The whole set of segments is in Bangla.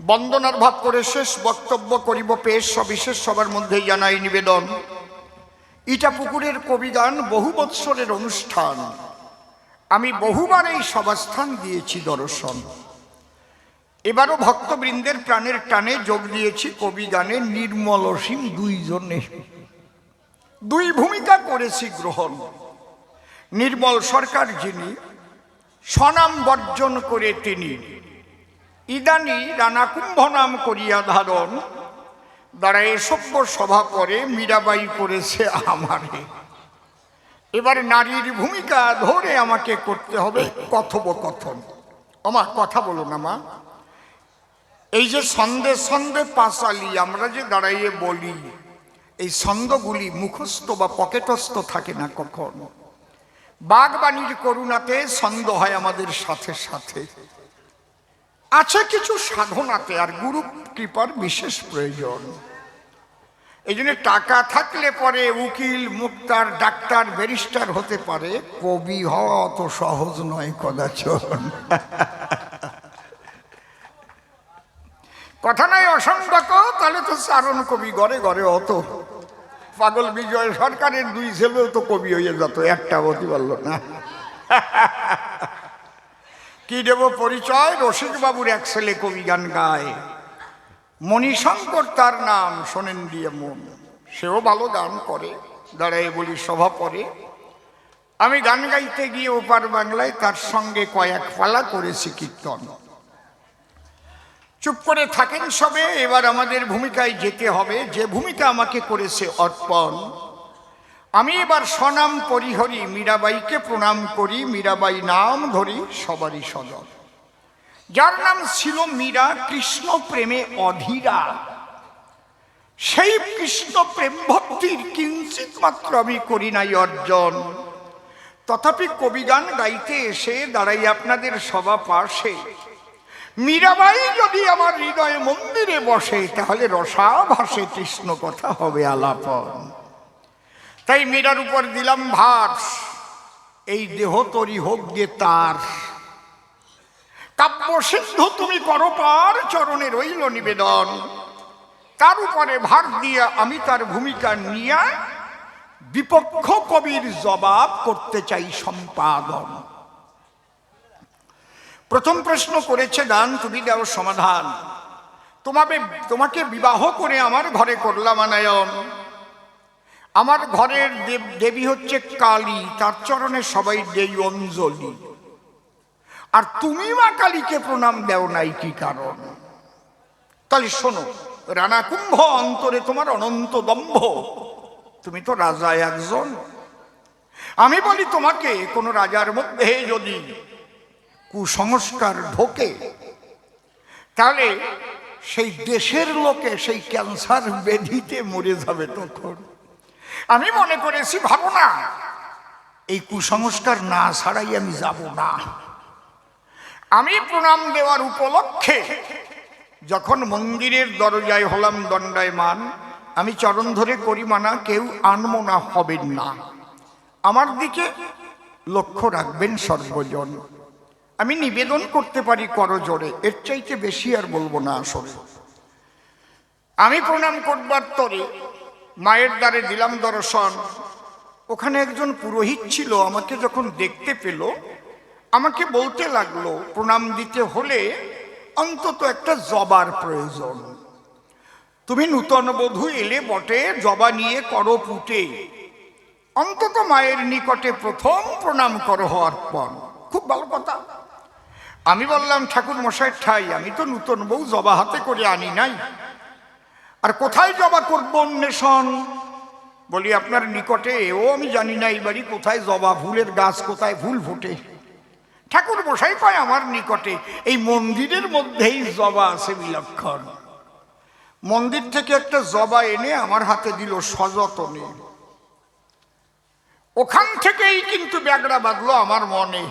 বন্দনার ভাব করে শেষ বক্তব্য করিব পেশ। সবিশেষ সবার মধ্যেই জানাই নিবেদন, ইটাপুকুরের কবিগান বহু বৎসরের অনুষ্ঠান। আমি বহুবার এই সভাস্থান দিয়েছি দর্শন। এবারও ভক্তবৃন্দের প্রাণের টানে যোগ দিয়েছি কবিগানে নির্মল অসীম দুইজনে। দুই ভূমিকা করেছি গ্রহণ। নির্মল সরকার যিনি স্বনাম বর্জন করে তিনি ইদানি রানা কুম্ভ নাম করিয়া ধারণ। দাঁড়ায় সভ্য সভা পরে মীরাবাই করেছে আমারে। এবার নারীর ভূমিকা ধরে আমাকে করতে হবে কথোপকথন। আমার কথা বলো না মা। এই যে ছন্দে ছন্দে পাঁচালি আমরা যে দাঁড়াইয়ে বলি, এই ছন্দগুলি মুখস্থ বা পকেটস্থ থাকে না কখনো। বাগবাণীর করুণাতে ছন্দ হয় আমাদের সাথে সাথে, আছে কিছু সাধনাতে, আর গুরু কৃপার বিশেষ প্রয়োজন। এই জন্য টাকা থাকলে পরে উকিল, মুক্তার, ডাক্তার, ব্যারিস্টার হতে পারে, কবি হওয়া অত সহজ নয় কদাচন। কথা নাই অসংবাক, তাহলে তো চারণ কবি ঘরে ঘরে অত। পাগল বিজয় সরকারের দুই ছেলেও তো কবি হয়ে যেত, একটা হতে পারল না। কি দেব পরিচয়? রসিক বাবুর এক ছেলে কবি গান গায়, মণিশঙ্কর তার নাম, শোনেন দিয়ে মন। সেও ভালো গান করে। দাঁড়ায় বলি সভা পরে আমি গান গাইতে গিয়ে ওপার বাংলায় তার সঙ্গে কয়েক পালা করেছি কীর্তন। চুপ করে থাকেন সবে। এবার আমাদের ভূমিকায় যেতে হবে, যে ভূমিকা আমাকে করেছে অর্পণ। আমি এবার স্বনাম পরিহরি, মীরাবাইকে প্রণাম করি। মীরাবাই নাম ধরি সবারই সদর। যার নাম ছিল মীরা, কৃষ্ণ প্রেমে অধীরা। সেই কৃষ্ণ প্রেম ভক্তির কিঞ্চিত মাত্র আমি করি নাই অর্জন। তথাপি কবিগান গাইতে এসে দাঁড়াই আপনাদের সভা পাশে। মীরাবাই যদি আমার হৃদয় মন্দিরে বসে, তাহলে রসা ভাসে কৃষ্ণ কথা হবে আলাপন। তাই মীরার উপর দিলাম ভার, এই দেহ তরি হোক গে তার। কাব্য সিদ্ধ তুমি করো পার, চরণে রইল নিবেদন। তার উপরে ভার দিয়ে আমি তার ভূমিকা নিয়ে বিপক্ষ কবির জবাব করতে চাই সম্পাদন। প্রথম প্রশ্ন করেছে গান, তুমি দাও সমাধান। তোমাকে বিবাহ করে আমার ঘরে করলাম আনায়ন। আমার ঘরের দেবী হচ্ছে কালী, তার চরণে সবাই দেই অঞ্জলি। আর তুমি মা কালীকে প্রণাম দেও নাই কি কারণ? তাহলে শোনো, রানা কুম্ভ অন্তরে তোমার অনন্ত দম্ভ। তুমি তো রাজা একজন। আমি বলি তোমাকে, কোন রাজার মধ্যে যদি কুসংস্কার ঢোকে, তাহলে সেই দেশের লোকে সেই ক্যান্সার ব্যাধিতে মরে যাবে তখন। আমি মনে করেছি, ভাবো না, এই কুসংস্কার না ছাড়াই আমি যাব না। আমি প্রণাম দেওয়ার উপলক্ষে যখন মন্দিরের দরজায় হলাম দণ্ডায়মান, আমি চরণ ধরে করি মানা, কেউ আনমো না হবেন না। আমার দিকে লক্ষ্য রাখবেন সর্বজন। আমি নিবেদন করতে পারি করজোড়ে, এর চাইতে বেশি আর বলবো না। আসলে আমি প্রণাম করবার তরে মায়ের দ্বারে দিলাম দর্শন। ওখানে একজন পুরোহিত ছিল, আমাকে যখন দেখতে পেল আমাকে বলতে লাগলো, প্রণাম দিতে হলে অন্তত একটা জবার প্রয়োজন। তুমি নূতন বধূ এলে বটে, জবা নিয়ে করো পুটে। অন্তত মায়ের নিকটে প্রথম প্রণাম করো অর্পণ। খুব ভালো কথা। আমি বললাম, ঠাকুর মশাই ঠাই, আমি তো নূতন বউ, জবা হাতে করে আনি নাই। আর কোথায় জবা করবো অন্বেষণ? বলি, আপনার নিকটে এও আমি জানি না এই বাড়ি কোথায় জবা ফুলের গাছ, কোথায় ফুল ফোটে। ঠাকুর মশাই কয়, আমার নিকটে এই মন্দিরের মধ্যেই জবা আছে বিলক্ষণ। মন্দির থেকে একটা জবা এনে আমার হাতে দিল সযতনে। ওখান থেকেই কিন্তু ব্যাগড়া বাঁধলো আমার মনে।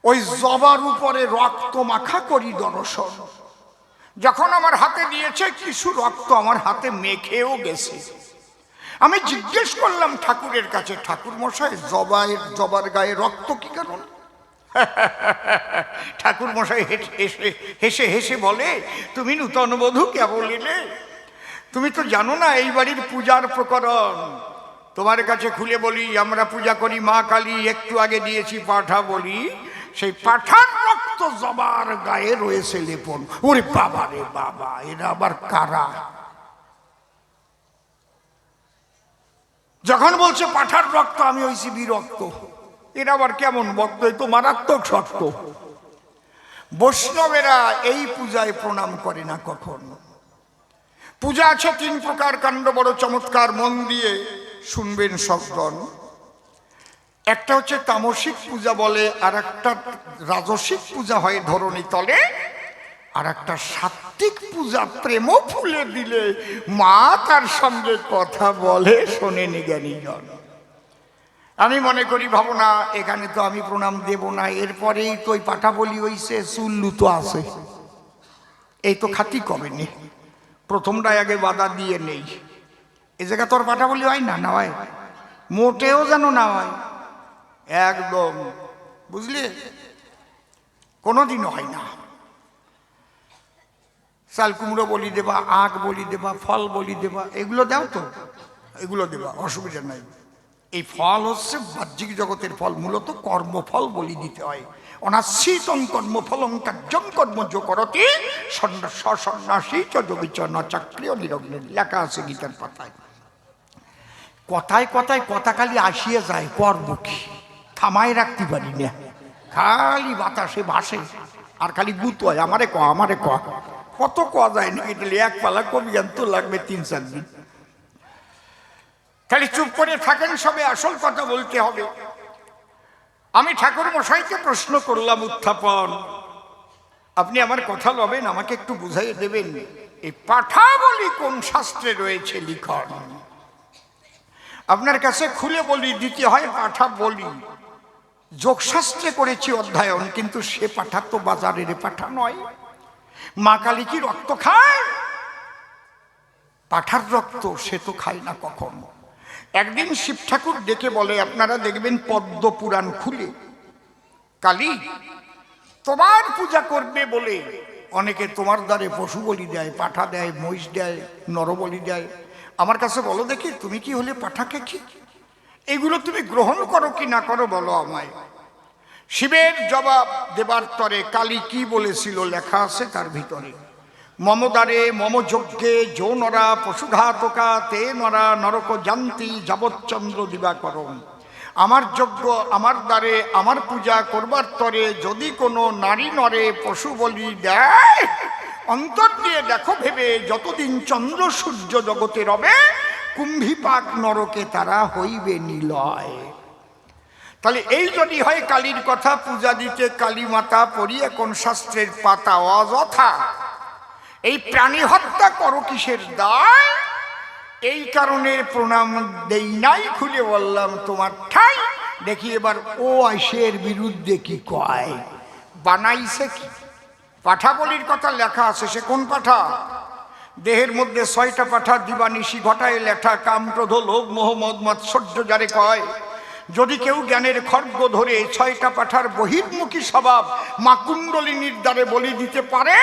ওই জবার উপরে রক্ত মাখা করি দর্শন। যখন আমার হাতে দিয়েছে, কিছু রক্ত আমার হাতে মেখেও গেছে। আমি জিজ্ঞেস করলাম ঠাকুরের কাছে, ঠাকুর মশাই, জবার গায়ে রক্ত কি কারণ? ঠাকুর মশাই হেসে হেসে বলে, তুমি নূতন বধূ কে বলিলে? তুমি তো জানো না এই বাড়ির পূজার প্রকরণ। তোমার কাছে খুলে বলি, আমরা পূজা করি মা কালী। একটু আগে দিয়েছি পাঠা বলি, সেই পাঠার রক্ত জবার গায়ে রয়েছে লেপন। ওরে বাবা রে বাবা, এরা আবার কারা? যখন বলছে পাঠার রক্ত, আমি হইছি বিরক্ত। এরা আবার কেমন ভক্ত? এই তো মারাত্মক শক্ত। বৈষ্ণবেরা এই পূজায় প্রণাম করে না কখন। পূজা আছে 3 প্রকার, কাণ্ড বড় চমৎকার, মন দিয়ে শুনবেন সবগণ। একটা হচ্ছে তামসিক পূজা বলে, আর একটা রাজসিক পূজা হয় ধরণী তলে, আর একটা সাত্ত্বিক পূজা প্রেম ফুলে দিলে মা তার সঙ্গে কথা বলে, শোনেনি জ্ঞানীজন। আমি মনে করি, ভাবো না এখানে তো আমি প্রণাম দেব না, এরপরেই তো ওই পাঠা বলি হইছে, চুল্লু তো আছে, এই তো খাতি কবে নে, প্রথমটাই আগে বাধা দিয়ে নেই। এ জায়গা তোর পাঠা বলি হয় না, না হয় মোটেও যেন না হয়, একদম, বুঝলে, কোনোদিনও হয় না। চাল কুমড়ো বলি দেবা, আখ বলি দেবা, ফল বলি দেবা, এগুলো দাও তো, এগুলো দেবা, অসুবিধা নাই। এই ফল হচ্ছে বাহ্যিক জগতের ফল, মূলত কর্মফল বলি দিতে হয়। অনাশ্রিতং কর্মফলং কার্যং কর্মজ করতি সন্ন্যাসী চ যোগীচ ন চাকরিও নিরগ্নে, লেখা আছে গীতার পাতায়। কথায় কথায় কথা খালি আসিয়ে যায়, করব কি, থামায় রাখতে পারি না, খালি বাতাসে ভাসে আর খালি গুতো হয়, আমারে ক আমারে ক, কত কোয়া যায় না, এটা এক পালা কবি গান তো লাগবে 3-4 দিন। খালি চুপ করে থাকেন, সবে আসল কথা বলতে হবে। আমি ঠাকুর মশাইকে প্রশ্ন করলাম, উত্থাপন, আপনি আমার কথা লবেন, আমাকে একটু বুঝাই দেবেন, এই পাঠা বলি কোন শাস্ত্রে রয়েছে লিখন? আপনার কাছে খুলে বলি দিতে হয়, পাঠা বলি যোগশাস্ত্রে করেছি অধ্যয়ন, কিন্তু সে পাঠা তো বাজারের পাঠা নয়। মা কালী কি রক্ত খায়? পাঠার রক্ত সে তো খায় না কখনো। একদিন শিব ঠাকুর ডেকে বলে, আপনারা দেখবেন পদ্ম পুরাণ খুলে, কালী তোমার পূজা করবে বলে অনেকে তোমার দ্বারে পশু বলি দেয়, পাঠা দেয়, মহিষ দেয়, নরবলি দেয়। আমার কাছে বলো দেখি, তুমি কি হলে পাঠাকে কি এগুলো তুমি গ্রহণ করো কি না করো, বলো আমায়। শিবের জবাব দেবার তরে কালী কি বলেছিল লেখা আছে তার ভিতরে, মম দ্বারে মম যজ্ঞে যো নরা পশুঘাতকা তে নরা নরক জান্তি যাবচ্চন্দ্র দিবাকরণ। আমার যজ্ঞ, আমার দ্বারে, আমার পূজা করবার তরে যদি কোনো নারী নরে পশু বলি দেয়, অন্তর দিয়ে দেখো ভেবে যতদিন চন্দ্র সূর্য জগতে রবে, কুম্ভীপাক নরকে তারা হইবে নিলয়। তাহলে এই যদি হয় কালীর কথা, পূজা দিতে কালী মাতা পড়িয়ে কোন শাস্ত্রের পাতা অযথা এই প্রাণী হত্যা করো কিসের দায়? এই কারণে প্রণাম দেই নাই, খুলে বললাম তোমার ঠাই। দেখি এবার ও আইসের বিরুদ্ধে কি কয়, বানাইছে কি? পাঠা বলির কথা লেখা আছে, সে কোন পাঠা? দেহের মধ্যে 6টা পাঠা দিবানিশি ঘটায় লেখা, কাম ক্রোধ লোভ মোহ মদ মাৎসর্য যারে কয়। যদি কেউ জ্ঞানের খড়গ ধরে 6টা পাঠার বহির্মুখী স্বভাব মা কুণ্ডলিনীর দ্বারে বলি দিতে পারে,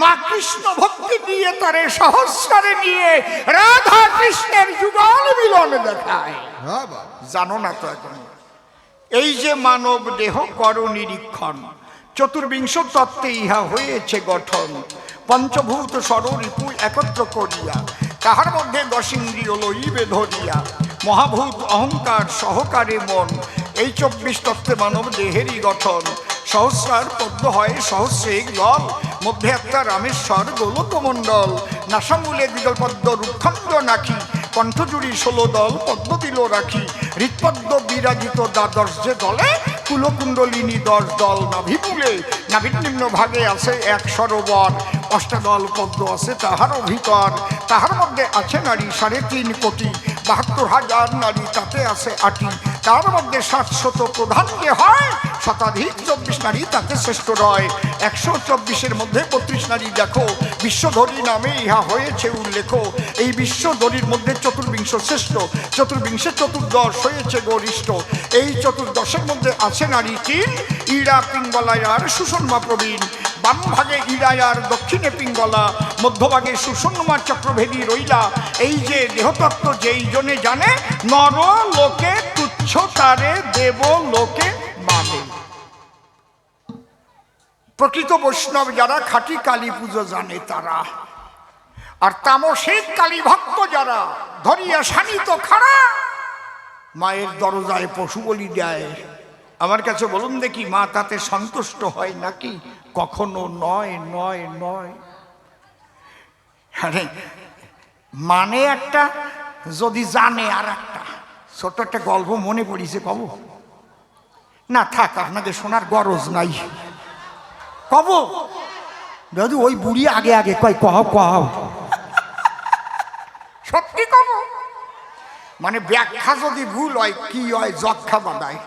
মা কৃষ্ণ ভক্তি দিয়ে তারে সহস্রারে নিয়ে রাধা কৃষ্ণের যুগল মিলন দেখায়। জানো না তো এখন এই যে মানব দেহ কর নিরীক্ষণ, ৪বিংশ তত্ত্বে ইহা হয়েছে গঠন। পঞ্চভূত ষড়রিপু একত্র করিয়া, তাহার মধ্যে 10 ইন্দ্রিয় লইবে ধরিয়া, মহাভূত অহংকার সহকারে মন, এই 24 তত্ত্বে মানব দেহেরই গঠন। সহস্রার পদ্ম হয় সহস্রেক দল, মধ্যে একটা রামেশ্বর গোলকমণ্ডল। নাসামূলে দ্বিদল পদ্ম রুক্ষন্দ নাকি, কণ্ঠজুড়ি 16 দল পদ্ম দিল রাখি। হৃৎপদ্ম বিরাজিত দ্বাদশ যে দলে, কুলকুণ্ডলিনী 10 দল নাভিমূলে। নাভির নিম্ন ভাগে আছে 1 সরোবর, 8 পদ্ম আছে তাহারও ভিতর। তাহার মধ্যে আছে নারী 3.5 কোটি, 72,000 নারী তাতে আছে 8টি। তার মধ্যে 700 প্রধান যে হয়, শতাধিক 24 নারী তাতে শ্রেষ্ঠ রয়। 124-এর মধ্যে 32 নারী দেখো, বিশ্বধরী নামে ইহা হয়েছে উল্লেখ। এই বিশ্বধরীর মধ্যে চতুর্বিংশ শ্রেষ্ঠ, চতুর্বিংশে চতুর্দশ হয়েছে গরিষ্ঠ। এই চতুর্দশের মধ্যে আছে নারী 3, ইড়া, পিঙ্গলায়ার, সুষুম্না প্রবীণ। বাম ভাগে ইড়ায়ার, দক্ষিণে পিঙ্গলা, মধ্যভাগে সুষুম্না চক্রভেদী রইলা। এই যে দেহতত্ত্ব যেই জনে জানে, নর লোকে তুচ্ছ তারে, দেব লোকে মানে। প্রকৃত বৈষ্ণব যারা, খাঁটি কালী পুজো জানে তারা। আর তামসিক কালী ভক্ত যারা, ধরিয়া শানিত খাড়া, মায়ের দরজায় পশু বলি দেয়। আমার কাছে বলুন দেখি, মা তাতে সন্তুষ্ট হয় নাকি? কখনো নয়, নয়, নয়। আরে মানে একটা, যদি জানে আর একটা। ছোট্ট একটা গল্প মনে পড়িছে, কব না? থাক, আপনাকে শোনার গরজ নাই। কব দাদু, ওই বুড়ি আগে আগে কয়, কহ কহ, সত্যি কব। মানে ব্যাখ্যা যদি ভুল হয়, কি হয়, যক্ষা বাঁধায়।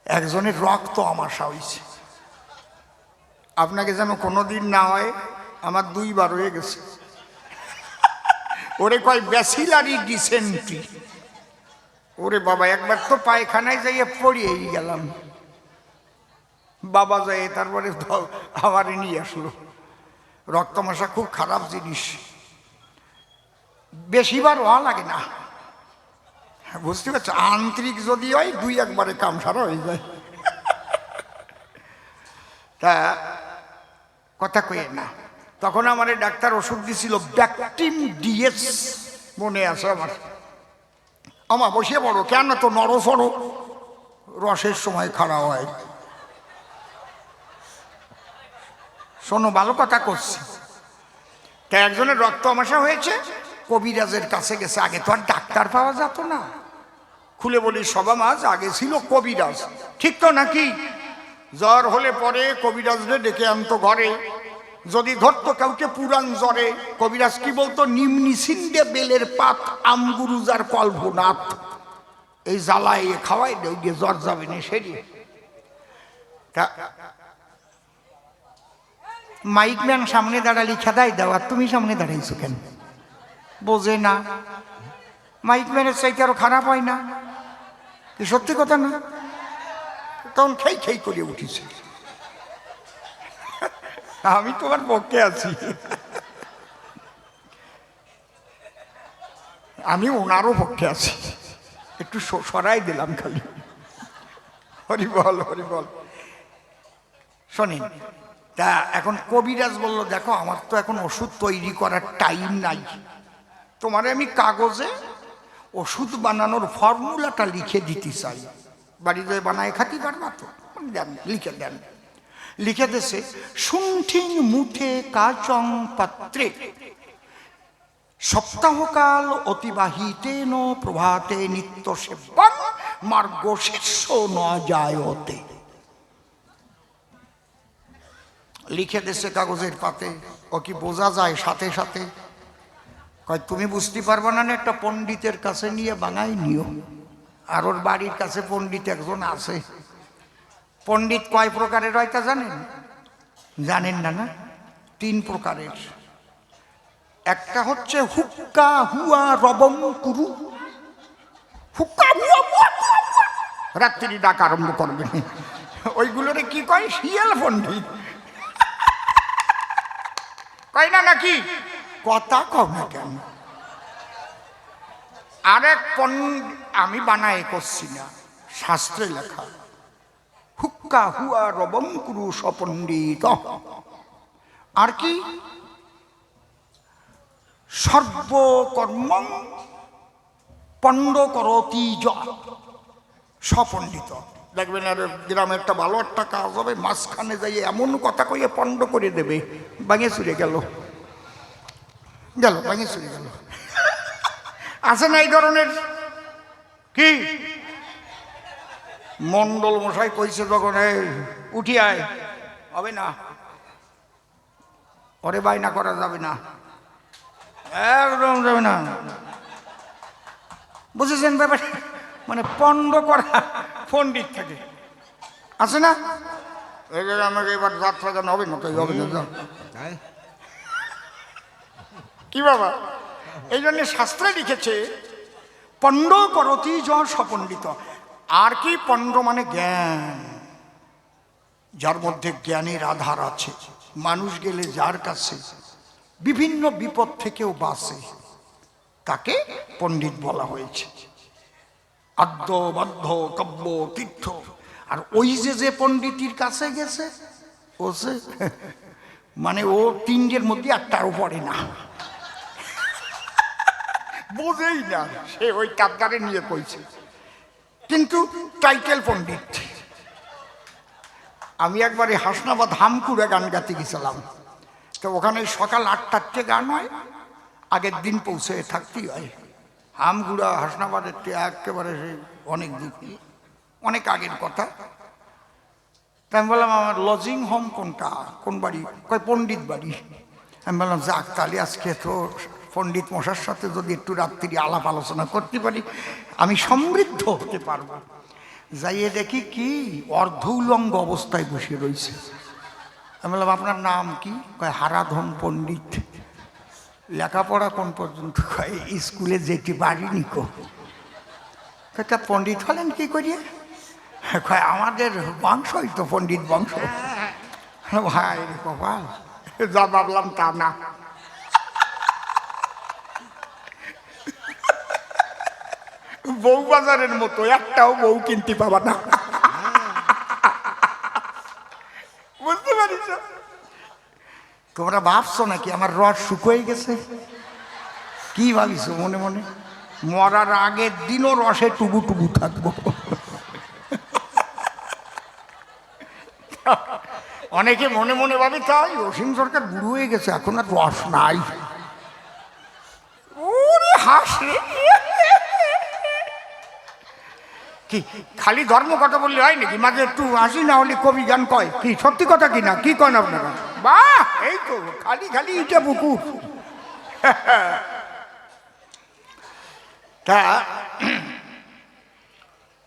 একজনের রক্ত আমাশা হয়েছে, আপনাকে যেন কোনোদিন না হয়, আমার 2 বার হয়ে গেছে। ওরে কয় ব্যাসিলারি ডিসেন্ট্রি। ওরে বাবা, একবার তো পায়খানায় যাইয়ে পড়িয়েই গেলাম। বাবা যায়, তারপরে আমারে নিয়ে আসলো। রক্তমাশা খুব খারাপ জিনিস, বেশিবার হওয়া লাগে না, বুঝতে পারছো? আন্তরিক যদি হয়, 2-1 বারে কাম সারা হয়ে যায়। তা কথা কয়ে না, তখন আমার ডাক্তার ওষুধ দিছিল ব্যাকটিম ডিএস, মনে আছে আমার। আমা বসে পড়ো, কেন তো নরফড়ো, রসের সময় খাড়া হয়। শোনো, ভালো কথা করছি। তা একজনের রক্ত আমাশা হয়েছে, কবিরাজের কাছে গেছে। আগে তো আর ডাক্তার পাওয়া যেত না। খুলে বলি সবা মাছ, আগে ছিল কবিরাজ, ঠিক তো নাকি? জ্বর হলে পরে কবিরাজরে ডেকে আনতো ঘরে। যদি ধরতো কাউকে পুরান জ্বরে, কবিরাজ কি বলতো? নিম্নি সিন্দে বেলের পাত, আমগুরুজার কল্পনাথ, এই জ্বালায় খাওয়াই দেও, গিয়ে জ্বর যাবে না সেরিয়ে। তা মাইক ম্যান সামনে দাঁড়ালি খেদাই দাও, আর তুমি সামনে দাঁড়াইছো কেন? বোঝে না। মাইক ম্যানের চাইতে আরো খারাপ হয় না? সত্যি কথা না? তখন খেই খেই করে উঠিছে। আমি তোমার পক্ষে আছি, আমি ওনারও পক্ষে আছি। একটু সরাই দিলাম খালি। হরি বল, হরি বল। শোনেন, তা এখন কবিরাজ বলল, দেখো আমার তো এখন ওষুধ তৈরি করার টাইম নাই, তোমারে আমি কাগজে ওষুধ বানানোর ফর্মুলাটা লিখে দিতে চাই। বাড়িতে বানায় খাতি পারবা তো? দেন, লিখে দেন। লিখে দেশে, শুণ্ঠিং মুঠে কাচং পাত্রে, সপ্তাহকাল অতিবাহিতেন প্রভাতে নিত্য সেবন মার্গশীর্ষ ন জায়তে। লিখে দেশে কাগজের পাতে। ও কি বোঝা যায় সাথে সাথে? কয় তুমি বুঝতে পারবা না, একটা পণ্ডিতের কাছে নিয়ে বানাই নিও। আর ওর বাড়ির কাছে পণ্ডিত একজন আছে। পণ্ডিত কয় প্রকারের হয় তা জানেন? জানেন না? না, 3 প্রকারের। একটা হচ্ছে হুক্কা হুয়া রবম কুরু। হুক্কা হুয়া রাত্রি ডাক আরম্ভ করবে, ওইগুলোরে কি কয়? শিয়াল পণ্ডিত কয় না নাকি? কথা কম না কেন? আরেক আমি বানায় করছি না, শাস্ত্রে লেখা। হুক্কা হুয়া রবম কুরু সপণ্ডিত। আর কি? সর্বকর্ম পণ্ড করতি সপণ্ডিত। দেখবেন আর গ্রামে একটা ভালো একটা কাজ হবে, মাঝখানে যাই এমন কথা কইয়ে পণ্ড করে দেবে, ভাঙে চুরে গেল, ভাঙে চুরে গেল। আছে না এই ধরনের? কি মন্ডল মশাই কইছে তখন, উঠি আয়, হবে না, ওরে বাইনা করা যাবে না, একদম যাবে না। বুঝেছেন ব্যাপার? মানে পণ্ড করা পণ্ডিত থাকে, আছে না? এই যে আমাকে এবার যাত্রা গান হবে না, তো হবে না কি বাবা? এই জন্য শাস্ত্রে লিখেছে পণ্ড করতি য সপণ্ডিত। আর কি পণ্ড মানে জ্ঞান, যার মধ্যে জ্ঞানের আধার আছে। মানুষ গেলে যার কাছে বিভিন্ন বিপদ থেকেও বাঁচে, তাকে পণ্ডিত বলা হয়েছে। আদ্য বাধ্য কাব্য তীর্থ। আর ওই যে পণ্ডিতির কাছে গেছে, ও সে মানে ও তিনটের মধ্যে একটারও পড়ে না, বোঝেই না, সে ওই কাপদারে নিয়ে কইছে, কিন্তু টাইটেল পণ্ডিত। আমি একবারে হাসনাবাদ হামকুড়া গান গাতে গেছিলাম, তো ওখানে সকাল 8টার গান হয়, আগের দিন পৌঁছে থাকতেই হয়। হামগুড়া হাসনাবাদের একেবারে অনেক দিক, অনেক আগের কথা। তাই আমি বললাম আমার লজিং হোম কোনটা, কোন বাড়ি? কয় পণ্ডিত বাড়ি। আমি বললাম যাক, তাহলে আজকে তো পণ্ডিত মশার সাথে যদি একটু রাত্রি আলাপ আলোচনা করতে পারি, আমি সমৃদ্ধ হতে পারবো। যাইয়ে দেখি কি অর্ধ উলঙ্গ অবস্থায় বসে রয়েছে। আমি বললাম আপনার নাম কি? কয় হারাধন পণ্ডিত। লেখাপড়া কোন পর্যন্ত? কয় স্কুলে যেতে পারিনি কো। তা পণ্ডিত হলেন কি করিয়ে? কয় আমাদের বংশই তো পণ্ডিত বংশ। ভাই রে কপাল, যা ভাবলাম তা না। বউ বাজারের মতো একটাও বউ কিনতে পাবা না, বুঝতে পারিস? তোমরা ভাবছো নাকি আমার রস শুকিয়ে গেছে? কি ভাবিস মনে মনে? মরার আগের দিনও রসে টুবু টুবু থাকবো। অনেকে মনে মনে ভাবি তাই অসীম সরকার বুড়ো হয়ে গেছে, এখন আর রস নাই। ওরে হাসে কি খালি ধর্ম কথা বললে হয় নাকি? মাঝে একটু হাসি না হলে কবি গান কয় কি? সত্যি কথা কি না? কি কন আপনারা? বাহ, এই তো খালি খালি ইটা পুকুর। তা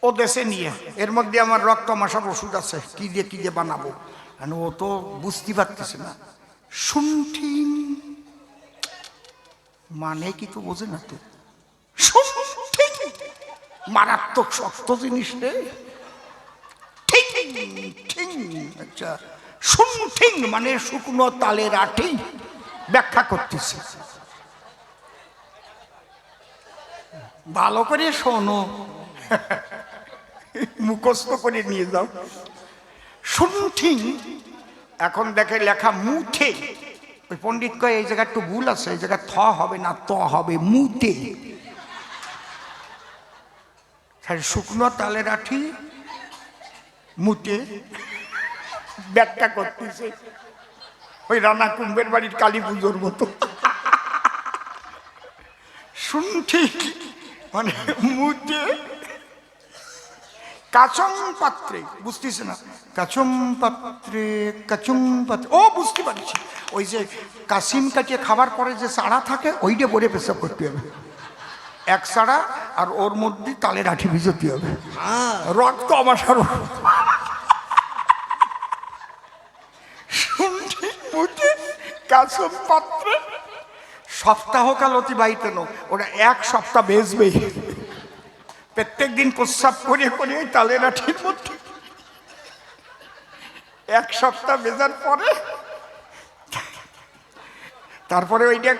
ও দেশে নিয়ে এর মধ্যে আমার রক্ত মাসার ওষুধ আছে, কি দিয়ে বানাবো? ও তো বুঝতে পারতেছে না। শুনঠি মানে কি তো বোঝে না তো। মারাত্মক শক্ত জিনিস রে। আচ্ছা, শুনঠিং মানে শুকনো তালের আঠি। ব্যাখ্যা করতেছে, ভালো করে শোনো, মুখস্থ করে নিয়ে যাও। শুনঠিং এখন দেখে লেখা মুঠে। ওই পণ্ডিত কয় এই জায়গায় একটু ভুল আছে, এই জায়গায় থ হবে না, ত হবে মুতে। শুকনো তালের আঠি মুতে। ব্যাখ্যা করতেছে ওই রানা কুম্ভের বাড়ির কালী পুজোর মতো। শুনঠি মানে মুতে কাচম পাত্রে, বুঝতেছে না? কাচম পাত্রে, কাচম পাত্রে, ও বুঝতে পারছি। ওই যে কাসিম কাটিয়ে খাবার পরে যে চাড়া থাকে, ওইটা বলে পেশাব করতে হবে। এক চাড়া আর ওর মধ্যে তালের আঠি ভিজতে হবে, রক্ত আমার সারো। শুনছি মুঠে কাসম পাত্রে সপ্তাহকাল অতিবাহিত নো, ওরা এক সপ্তাহ বেচবে। প্রত্যেক দিন প্রস্রাব করে করে তালের আঠির মধ্যে এক সপ্তাহ বেজার পরে, তারপরে ওইটা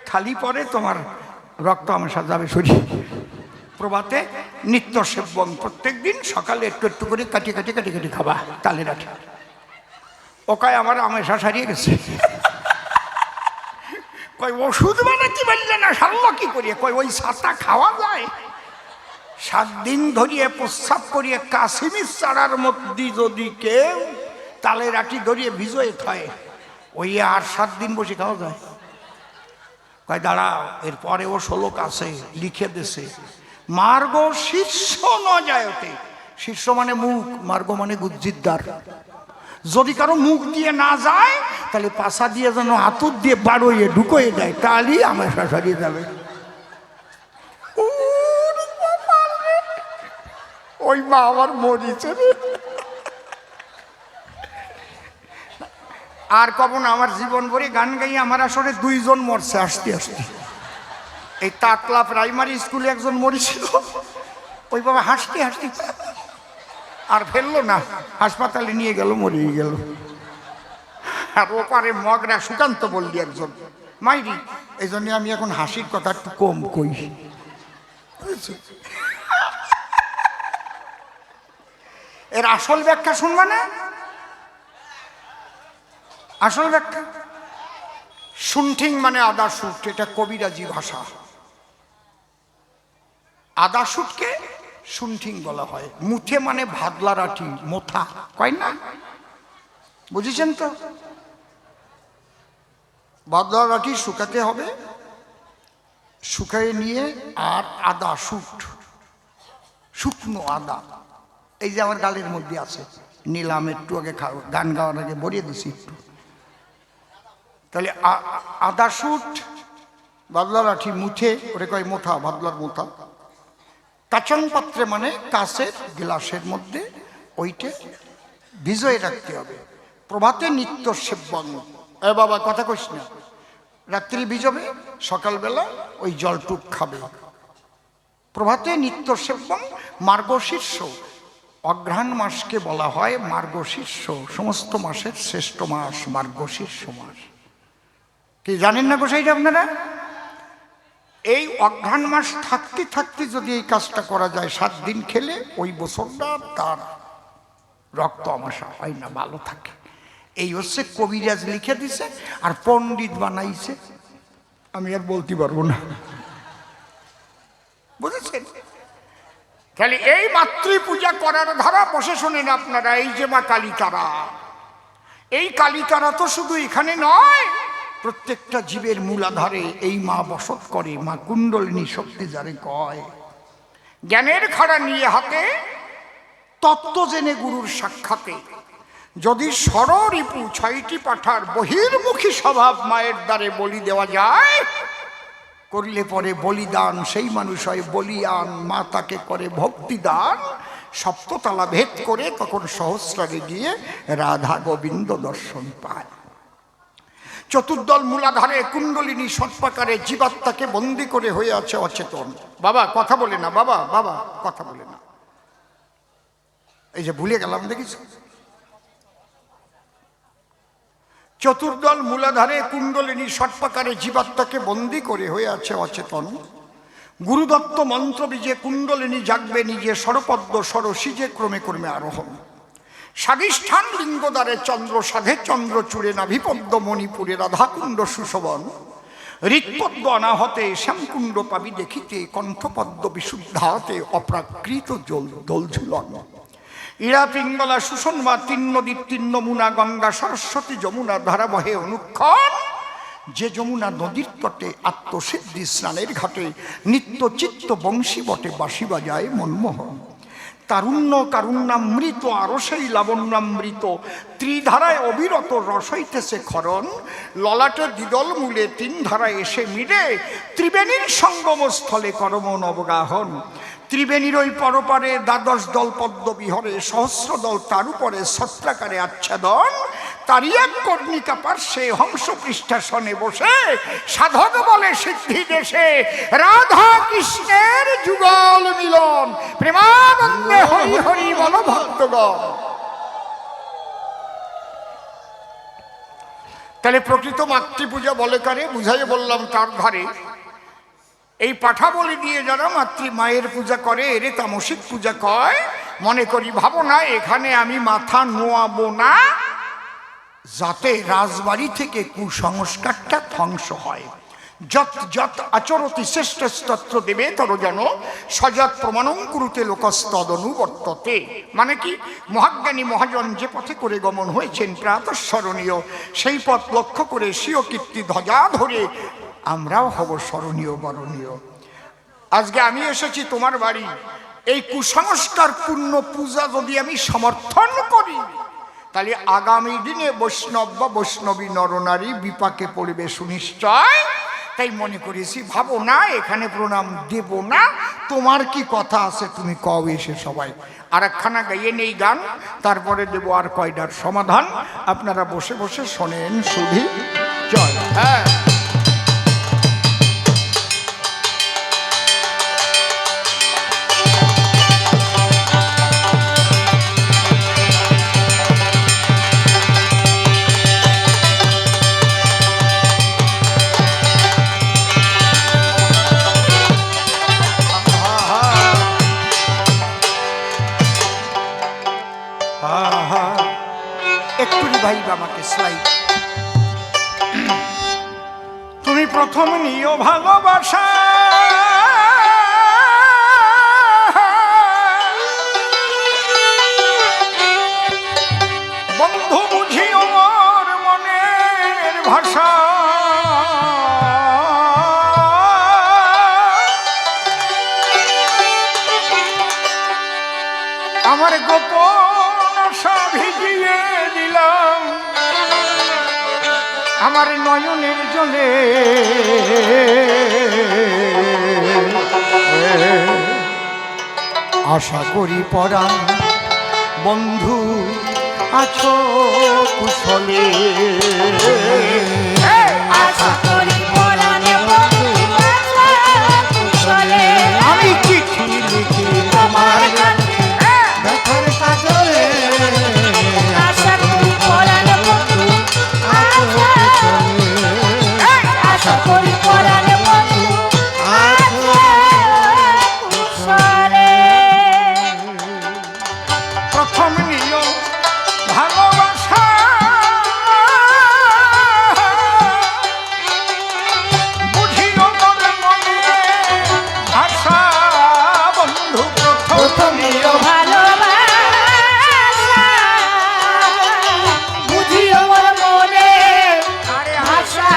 খালি পরে তোমার রক্ত আমাশা যাবে শরীর। প্রভাতে নিত্য সেবন, প্রত্যেক দিন সকালে একটু একটু করে কাটি কাটি কাটি কাটি খাবা তালের আঠি। ওকায় আমার আমাশা সারিয়ে গেছে। কই ওষুধ বানাতে পারলে না, সারলো কি করিয়ে? কই ওই ছাতা খাওয়া যায়? 7 দিন ধরিয়ে প্রস্রাব করিয়ে কাশিমির চাড়ার মধ্যে যদি কেউ তালের আঠি ধরিয়ে ভিজয়ে খায়, ওই আর 7 দিন বসে খাওয়া যায়? কয় দাঁড়াও, এরপরে ও শ্লোক আছে, লিখে দিছে। মার্গ শীর্ষ ন যায়তে। শীর্ষ মানে মুখ, মার্গ মানে গুজ্জিদ্বার। যদি কারো মুখ দিয়ে না যায়, তাহলে পাশা দিয়ে যেন হাতুর দিয়ে বাড়িয়ে ঢুকোয়ে দেয়, তাহলেই আমার সারিয়ে যাবে। ওই মা আমার মরিছে রে। আর কব না, আমার জীবন ভরে গান গাই আমার আসলে 2 জন মরছে আসতে আসতে। এই তাকলা প্রাইমারি স্কুলে একজন মরেছিল, ওই বাবা হাসতে হাসতে আর ফেললো না, হাসপাতালে নিয়ে গেল, মরিয়ে গেল। আর ওপারে মগরা সুকান্ত বললি একজন মাইরি। এই জন্য আমি এখন হাসির কথা একটু কম কই। এর আসল ব্যাখ্যা শুনবা না? আসল ব্যাখ্যা শুনঠিং মানে আদা শুট, এটা কবিরাজি ভাষা। আদা শুটকে শুনঠিং বলা হয়। মুঠে মানে ভাদলা রাঠি, মোথা কয় না, বুঝেছেন তো? ভাদলা রাঠি শুকাতে হবে, শুকায়ে নিয়ে আর আদা শুট, শুকনো আদা, এই যে আমার গালের মধ্যে আছে, নিলাম একটু আগে গান গাওয়ার আগে ভরিয়ে দিছি একটু। তাহলে আদা শুট, ভাদলা রাঠি, মুঠে ওরে কয় মোথা, ভাদলার মোথা। কাচন পাত্রে মানে কাঁচের গ্লাসের মধ্যে ওইটা ভিজিয়ে রাখতে হবে। প্রভাতে নিত্য সেবন, এ বাবা কথা কইস না, রাত্রি ভিজবে, সকালবেলা ওই জলটুক খাবে। প্রভাতে নিত্য সেবন মার্গশীর্ষ, অঘ্রাণ মাসকে বলা হয় মার্গশীর্ষ, সমস্ত মাসের শ্রেষ্ঠ মাস মার্গশীর্ষ মাস। কি জানেন না গোসাইটা আপনারা? এই অঘ্রাণ মাস থাকতে থাকতে যদি এই কাজটা করা যায়, 7 দিন খেলে ওই বছরটা তার রক্ত আমাশা হয় না, ভালো থাকে। এই হচ্ছে কবিরাজ লিখে দিছে আর পণ্ডিত বানাইছে, আমি আর বলতে পারবো না, বুঝেছেন? তাহলে এই মাতৃ পূজা করার ধারা বসে শোনেন আপনারা। এই যে মা কালীতারা, এই কালীতারা তো শুধু এখানে নয়, প্রত্যেকটা জীবের মূলাধারে এই মা বসত করে। মা কুণ্ডলিনী শক্তি যারে কয়, জ্ঞানের খাড়া নিয়ে হাতে, তত্ত্ব জেনে গুরুর সাক্ষাতে, যদি ষড়রিপু 6টি পাঠার বহির্মুখী স্বভাব মায়ের দ্বারে বলি দেওয়া যায়, করলে পরে বলিদান সেই মানুষ হয় বলিয়ান। মা তাকে করে ভক্তিদান, সপ্ততলা ভেদ করে তখন সহস্রারে গিয়ে রাধা গোবিন্দ দর্শন পায়। চতুর্দল মূলাধারে কুণ্ডলিনী সৎপাকারে জীবাত্মাকে বন্দি করে হয়ে আছে অচেতন। বাবা কথা বলে না, বাবা বাবা কথা বলে না, এই যে ভুলে গেলাম দেখিস। চতুর্দল মূলাধারে কুণ্ডলিনী সৎপাকারে জীবাত্মাকে বন্দি করে হয়ে আছে অচেতন। গুরুদত্ত মন্ত্র বীজে কুণ্ডলিনী জাগবে নিজে, সরপদ্ম সরসিজে ক্রমে ক্রমে আরোহণ। স্বাধিষ্ঠান লিঙ্গদ্বারে চন্দ্র সাধে চন্দ্র চূড়ে, নাভিপদ্ম মণিপুরে রাধাকুণ্ড সুশোভন। হৃৎপদ্ম অনাহতে শ্যামকুণ্ড পাবি দেখিতে, কণ্ঠপদ্ম বিশুদ্ধাতে অপ্রাকৃত দোল ঝুলন। ইরা পিঙ্গলা সুষমা 3 নদীর 3 নমুনা, গঙ্গা সরস্বতী যমুনা ধারা বহে অনুক্ষণ। যে যমুনা নদীর তটে আত্মসিদ্ধি স্নানের ঘাটে, নিত্য চিত্ত বংশী বটে বাঁশি বাজায় মনমোহন। তারুণ্য কারুণ্যামৃত আরো সেই লাবণ্যামৃত, ত্রিধারায় অবিরত রস হইতেছে ক্ষরণ। ললাটে দ্বিদল মূলে 3 ধারায় এসে মিলে, ত্রিবেণীর সঙ্গমস্থলে করম নবগাহন। ত্রিবেণীর ওই পরপারে 12 দল পদ্ম বিহরে, সহস্র দল তার উপরে ছত্রাকারে আচ্ছাদন। তারই এক কর্ণিকা পার্শ্বে হংস পৃষ্ঠাসনে বসে, সাধক বলে সিদ্ধি দেশে রাধা কৃষ্ণের যুগল মিলন। প্রেমানন্দে হরি হরি বল ভক্তগণ। তাহলে প্রকৃত মাতৃপূজা বলে কারে বুঝাই বললাম, তার ধারে এই পাঠা বলি দিয়ে যারা মায়ের পূজা করে এরে তামসিক পূজা কয়। মনে করি ভাবো না এখানে আমি মাথা নোয়াবো না, যাতে রাজবাড়ি থেকে কুসংস্কারটা ধ্বংস হয়। যত যত আচরতি শ্রেষ্ঠ স্তত্র দেবে তর যেন সজাত প্রমাণং কুরুতে লোকস্তদনুবর্ততে। মানে কি, মহাজ্ঞানী মহাজন যে পথে করে গমন হয়েছেন প্রাতঃস্মরণীয়, সেই পথ লক্ষ্য করে স্বীয় কীর্তি ধ্বজা ধরে আমরাও হব স্মরণীয় বরণীয়। আজকে আমি এসেছি তোমার বাড়ি, এই কুসংস্কার পূর্ণ পূজা যদি আমি সমর্থন করি, তাহলে আগামী দিনে বৈষ্ণব বা বৈষ্ণবী নরনারী বিপাকে পড়বে সুনিশ্চয়। তাই মনে করেছি ভাবো না এখানে প্রণাম দেব না, তোমার কি কথা আছে তুমি কও এসে সবাই। আর একখানা গাইয়ে নেই গান, তারপরে দেব আর কয়টার সমাধান। আপনারা বসে বসে শোনেন শুধু জয়। হ্যাঁ আমাকে স্লাইড। তুমি প্রথম নিও ভালোবাসা, বন্ধু বুঝিও মোর মনের ভাষা। আমার গোপন আশা ভিজিয়ে দিলাম আমার নয়নের জলে। আশা করি পরাণ বন্ধু আছো কুশলে। আশা করি পরাণ বন্ধু আছো কুশলে। আমি চিঠি লিখি তোমার ব্যথার কাজলে। আশা করি পরাণ বন্ধু আছো কুশলে। আশা করি পরাণ বন্ধু আছো কুশলে। প্রথম নিও ভালোবাসা, বুঝিও মোর মনের ভাষা। বন্ধু প্রথম নিও ভালোবাসা, বুঝিও মোর মনের ভাষা।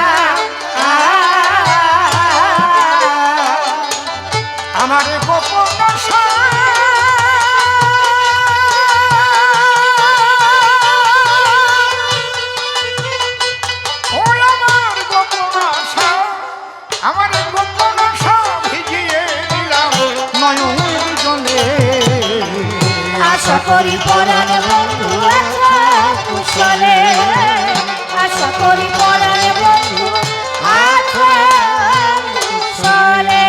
আমার গোপন আশা আমার গোপন আশা ভিজিয়ে দিলাম নয়নের জলে। আশা করি পরাণ বন্ধু আছো কুশলে। আশা করি পরাণ বন্ধু আছো কুশলে।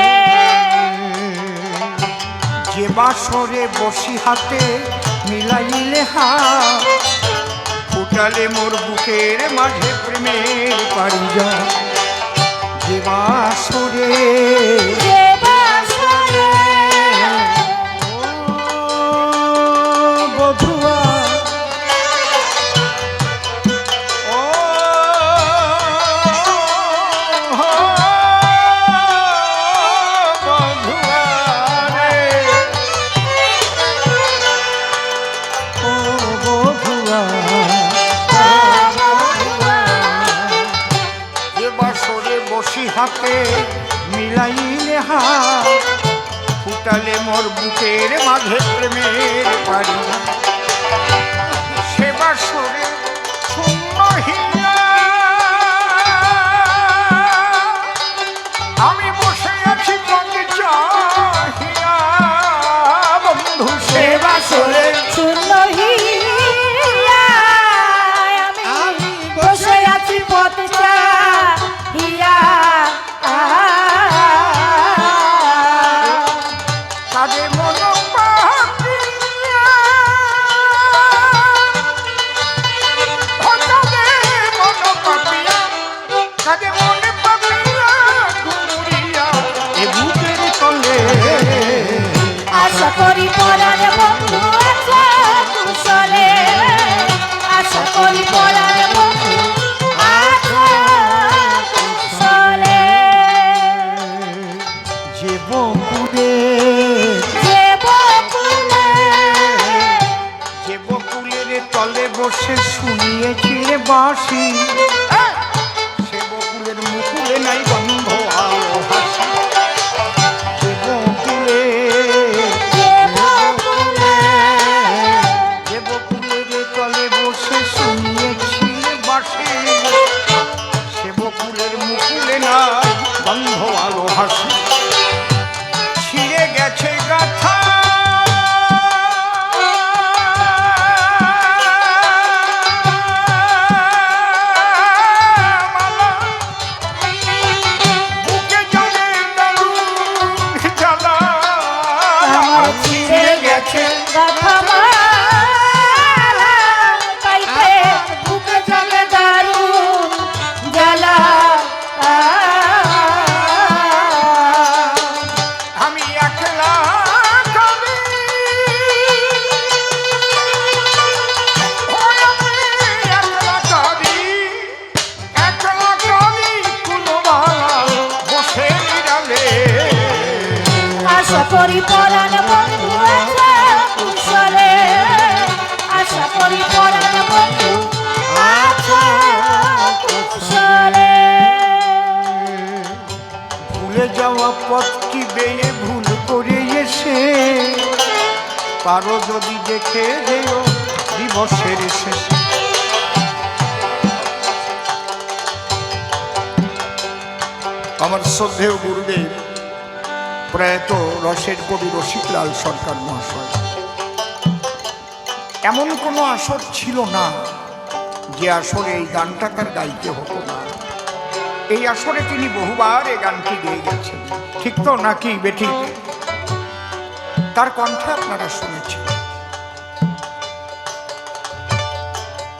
যে বাসরে বসি হাতে মিলাইলে হাত, ফুটালে মোর বুকের মাঝে প্রেমের পারিজাত। যে বাসরে যে বাসরে বধুয়া ও বধুয়া রে, ও বধুয়া যে বাসরে বসি হাতে মিলাইলে হাত, ফুটালে মোর বুকের মাঝে প্রেমের পারি। সে বাসরে শূন্য হিয়া আমি বসে আছি তোমাকে চাহিয়া। বন্ধু সে বাসরে শূন্য হিয়া আমি বসে আছি পথ চাহিয়া। তাদের মন পাতিয়া, তাদের গাথামালা পাইতে বুকে জাগে দারুণ জ্বালা। আমি একলা কাঁদি, ও আমি একলা কাঁদি, একলা কাঁদি কুলবালা বসে নিরালে। আশা করি পরাণ বন্ধু আছে কুশলে, আশা করি পরাণ বন্ধু আছে কুশলে। ভুলে যাওয়া পথ কি বেয়ে ভুল করে এসে পারো যদি দেখে যেও দিবসের শেষে। আমার শ্রদ্ধেয় গুরুদেব প্রয়াত রসের কবি রসিকলাল সরকার মহাশয়, এমন কোনো আসর ছিল না যে আসরে এই গানটা তার গাইতে হতো না। এই আসরে তিনি বহুবার এই গানটি গেয়ে গেছেন, ঠিক তো নাকি বেঠিক? তার কণ্ঠে আপনারা শুনেছেন।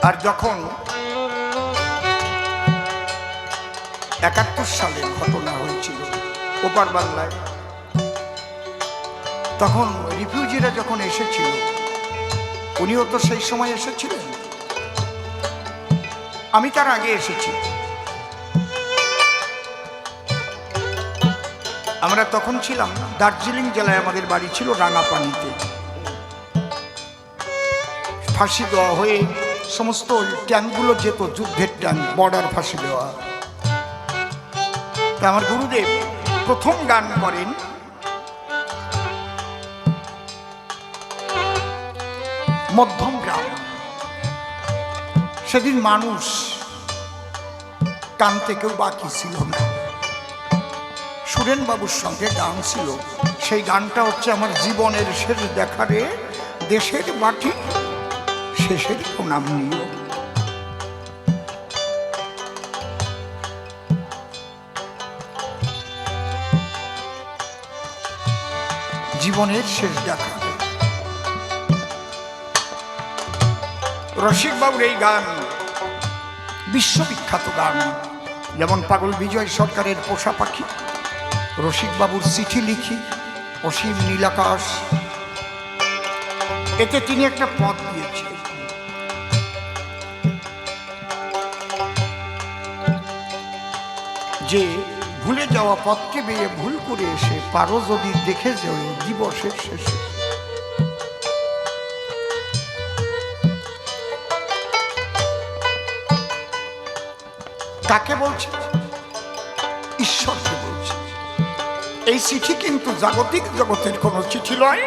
আর যখন 71 সালে ঘটনা হয়েছিল ওপার বাংলায়, তখন রিফিউজিরা যখন এসেছিল, উনিও তো সেই সময় এসেছিলেন, আমি তার আগে এসেছি। আমরা তখন ছিলাম দার্জিলিং জেলায়, আমাদের বাড়ি ছিল রাঙাপানিতে। ফাঁসি দেওয়া হয়ে সমস্ত ট্যাঙ্কগুলো যেত, যুদ্ধের ট্যাঙ্ক, বর্ডার ফাঁসি দেওয়া। তা আমার গুরুদেব প্রথম গান করেন মধ্যম গ্রাম। সেদিন মানুষ কানতে কেউ বাকি ছিল না। সুরেন বাবুর সঙ্গে গান ছিল, সেই গানটা হচ্ছে আমার জীবনের শেষ দেখারে দেশের মাটি শেষের প্রণাম নিও। জীবনের শেষ দেখা। রসিকবাবুর এই গান বিশ্ববিখ্যাত গান, যেমন পাগল বিজয় সরকারের পোষা পাখি, রসিকবাবুর চিঠি লিখি, অসীম নীলাকাশ, এতে তিনি একটা পদ দিয়েছেন, যে ভুলে যাওয়া পথকে বেয়ে ভুল করে এসে পারো যদি দেখে যেও দিবসের শেষে। কাকে বলছে? ঈশ্বরকে বলছে। এই চিঠি কিন্তু জাগতিক জগতের কোনো চিঠি নয়,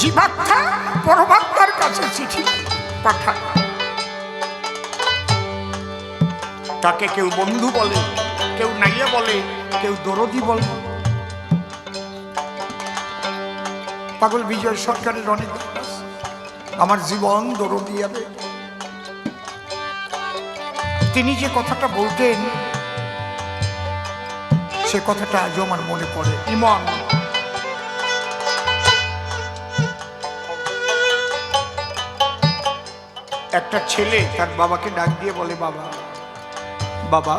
জীবাত্মা পরমাত্মার কাছে চিঠি পাঠায়। তাকে কেউ বন্ধু বলে, কেউ নাইয়া বলে, কেউ দরদি বলে। পাগল বিজয় সরকারের অনেক আমার জীবন দরদি হবে। তিনি যে কথাটা বলতেন, সে কথাটা আজও আমার মনে পড়ে। ইমন, একটা ছেলে তার বাবাকে ডাক দিয়ে বলে, বাবা বাবা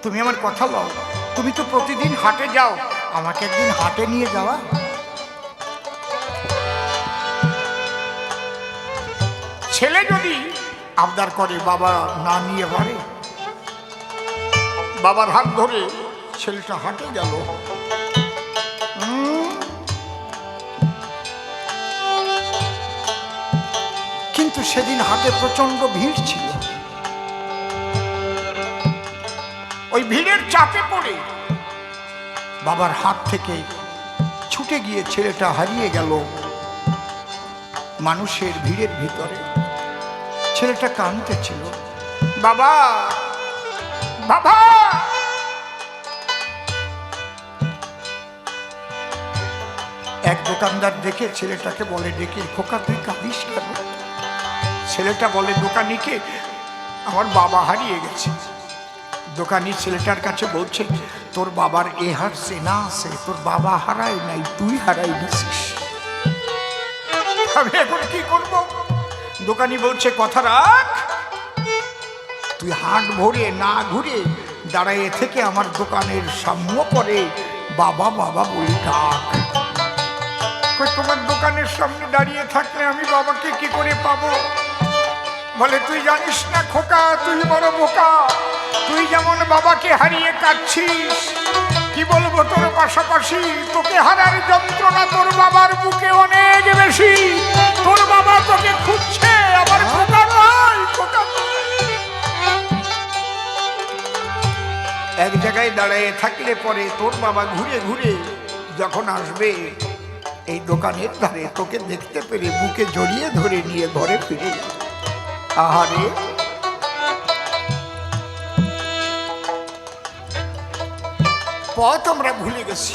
তুমি আমার কথা লও, তুমি তো প্রতিদিন হাটে যাও, আমাকে একদিন হাটে নিয়ে যাওয়া। ছেলে যদি আবদার করে, বাবা না নিয়ে পারে, বাবার হাত ধরে ছেলেটা হাটে গেল। কিন্তু সেদিন হাটে প্রচন্ড ভিড় ছিল। ওই ভিড়ের চাপে পড়ে বাবার হাত থেকে ছুটে গিয়ে ছেলেটা হারিয়ে গেল মানুষের ভিড়ের ভিতরে। ছেলেটা কাঁদতেছিল, বাবা বাবা। এক দোকানদার দেখে ছেলেটাকে বলে ডেকে, খোকা তুই কাঁদিস কেন? ছেলেটা বলে দোকানিকে, আমার বাবা হারিয়ে গেছে। দোকানি ছেলেটার কাছে বলছে, তোর বাবার এ হার চেনা আছে, তোর বাবা হারায় নাই, তুই হারাই গেছিস। আমি এখন কি করব? দোকানি বলছে কথা রাখ, তুই হাট ভরে না ঘুরে দাঁড়াইয়ে থেকে আমার দোকানের সামনে করে বাবা বাবা বলি ডাক। কই তোমার দোকানের সামনে দাঁড়িয়ে থাকলে আমি বাবাকে কি করে পাবো? বলে তুই জানিস না খোকা, তুই বড় বোকা, তুই যেমন বাবাকে হারিয়ে কাঁদছিস, কি বলবো তোর পাশাপাশি তোকে হারার যন্ত্রণা তোর বাবার বুকে অনেক বেশি। তোর বাবা তোকে খুঁজছে, আমার খোকা নয়, খোকা নয়। এক জায়গায় দাঁড়িয়ে থাকলে পরে তোর বাবা ঘুরে ঘুরে যখন আসবে এই দোকানের ধারে তোকে দেখতে পেরে বুকে জড়িয়ে ধরে নিয়ে ঘরে ফিরে যাবে। আহারে, পথ আমরা ভুলে গেছি।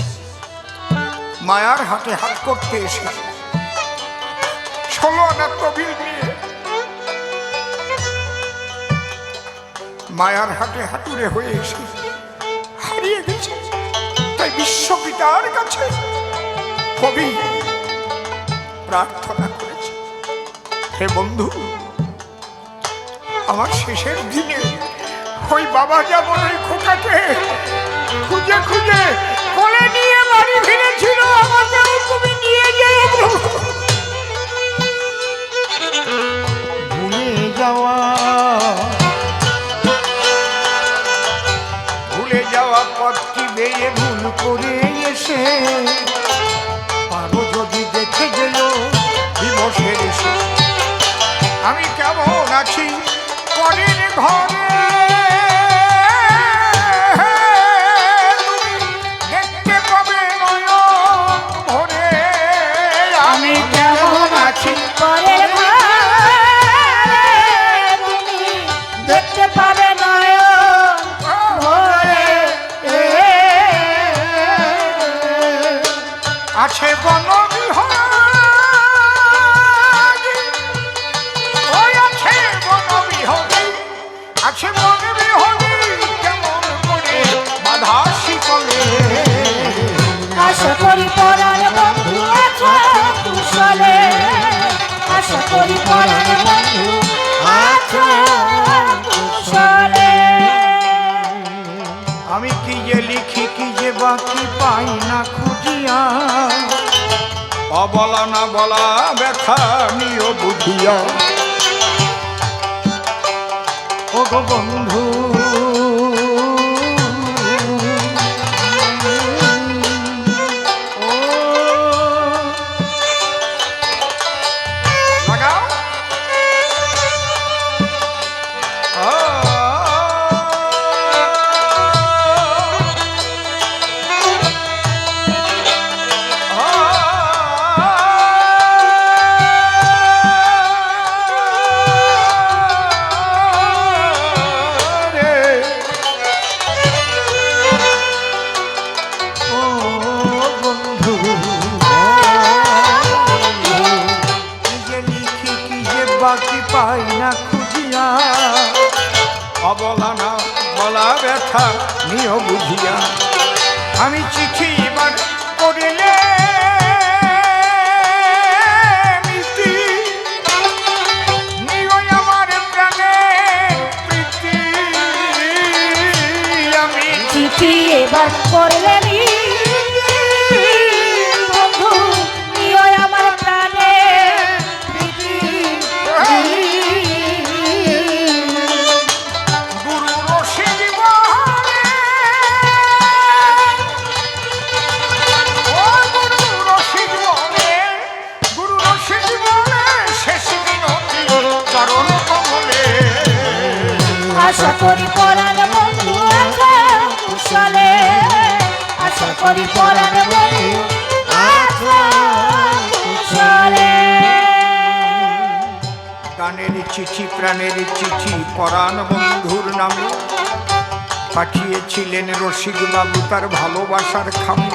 মায়ার হাতে হাত করতে এসে 16 আনা তবিল নিয়ে মায়ার হাতে হাতুড়ে হয়ে এসে হারিয়ে গেছে। তাই বিশ্বপিতার কাছে কবি প্রার্থনা করেছে, হে বন্ধু, আমার শেষের দিনে ওই বাবা যেমন ওই খোকাকে খুঁজে খুঁজে কোলে নিয়ে বাড়ি ফিরেছিল, আমাকেও তুমি নিয়ে যেও প্রভু। ভুলে যাওয়া পথটি বেয়ে ভুল করে এসে পারো যদি দেখে গেল দিবসের এসে আমি কেমন আছি পরের ঘরে, তুমি দেখতে পাবে নয়ন ভরে। আমি কেমন আছি পরের ঘরে তুমি দেখতে পাবে নয়ন ভরে। আছে বনবিহঙ্গী, ওই আছে বনবিহঙ্গী, আছে বনবিহঙ্গী কেমন করে বাধা শিকলে। আশা করি পরাণ বন্ধু আছো কুশলে, আশা করি পরাণ বন্ধু আছো কুশলে। আমি কি যে লিখি কি যে বাকি পাই না খুঁজিয়া, অবলা না বলা ব্যথা নিও বুঝিয়া। ও গো বন্ধু, লাগাও। বাকি পাই না খুঁজিয়া, অবলা না বলা ব্যথা নিও বুঝিয়া। আমি চিঠি এবার করিলে মিতি, নিও আমার প্রাণে প্রীতি। আমি চিঠি এবার করলে বন্ধু নিও আমার প্রাণে প্রীতি। গুরু রসিক বলে, ও গুরু রসিক বলে, গুরু রসিক বলে শেষ মিনতি চরণ কমলে। আশা করি পরাণ বন্ধু আছো কুশলে, আশা করি পরাণ বন্ধু আছো কুশলে। গানের চিঠি প্রাণের চিঠি পরাণ বন্ধুর নামে পাঠিয়েছিলেন রসিক বাবু তার ভালোবাসার খামে।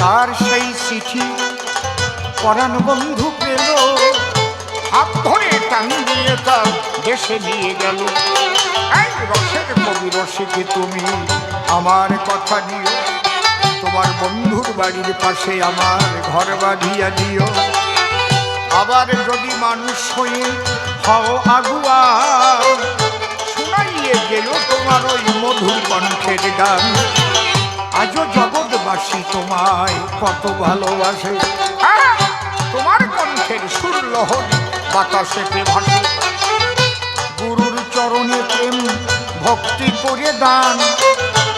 তার সেই চিঠি পরাণ বন্ধু পেল, হাত ধরে টান দিয়ে তার দেশে নিয়ে গেল। এই রসের কবি রসিকে তুমি আমার কথা নিও, তোমার বন্ধুর বাড়ির পাশে আমার ঘর বাঁধিয়া দিও। আবার যদি মানুষ হয়ে হও আগুয়া, শোনাইয়ে গেল তোমার ওই মধুর কণ্ঠের গান। আজও জগৎবাসী তোমায় কত ভালোবাসে, তোমার কণ্ঠের সুর লহরী বাতাসেতে ভাসে। গুরুর চরণে প্রেম ভক্তি করে দান,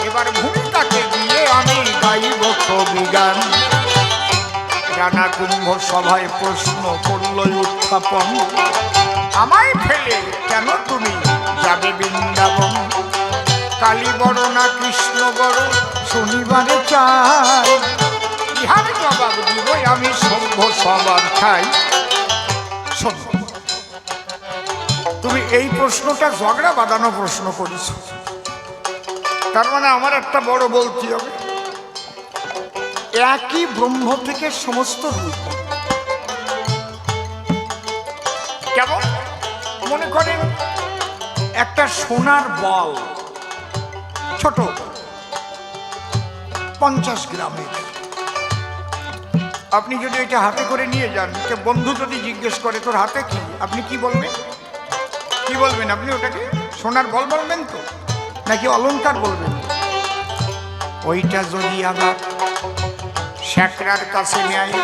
এবার ভূমিকাকে দিয়ে আমি গাইব কবি গান। রানা কুম্ভ সভায় প্রশ্ন করল উত্থাপন, আমায় ফেলে কেন তুমি যাবে বৃন্দাবন? কালী বড় না কৃষ্ণ বড় শনিবারে চাই, ইহার জবাব দিব আমি সভ্য সবার খাই। শোন, তুমি এই প্রশ্নটা ঝগড়া বাঁধানো প্রশ্ন করেছ, তার মানে আমার একটা বড় বলতে হবে। একই ব্রহ্ম থেকে সমস্ত রূপ, কেমন মনে করেন একটা সোনার বল ছোট 50 গ্রামের, আপনি যদি এটা হাতে করে নিয়ে যান, তো বন্ধু যদি জিজ্ঞেস করে তোর হাতে কি, আপনি কি বলবেন? কি বলবেন আপনি? ওটাকে সোনার বল বলবেন তো, নাকি অলংকার বলবেন? ওইটা যদি আবার শেখরার কাছে নেয়,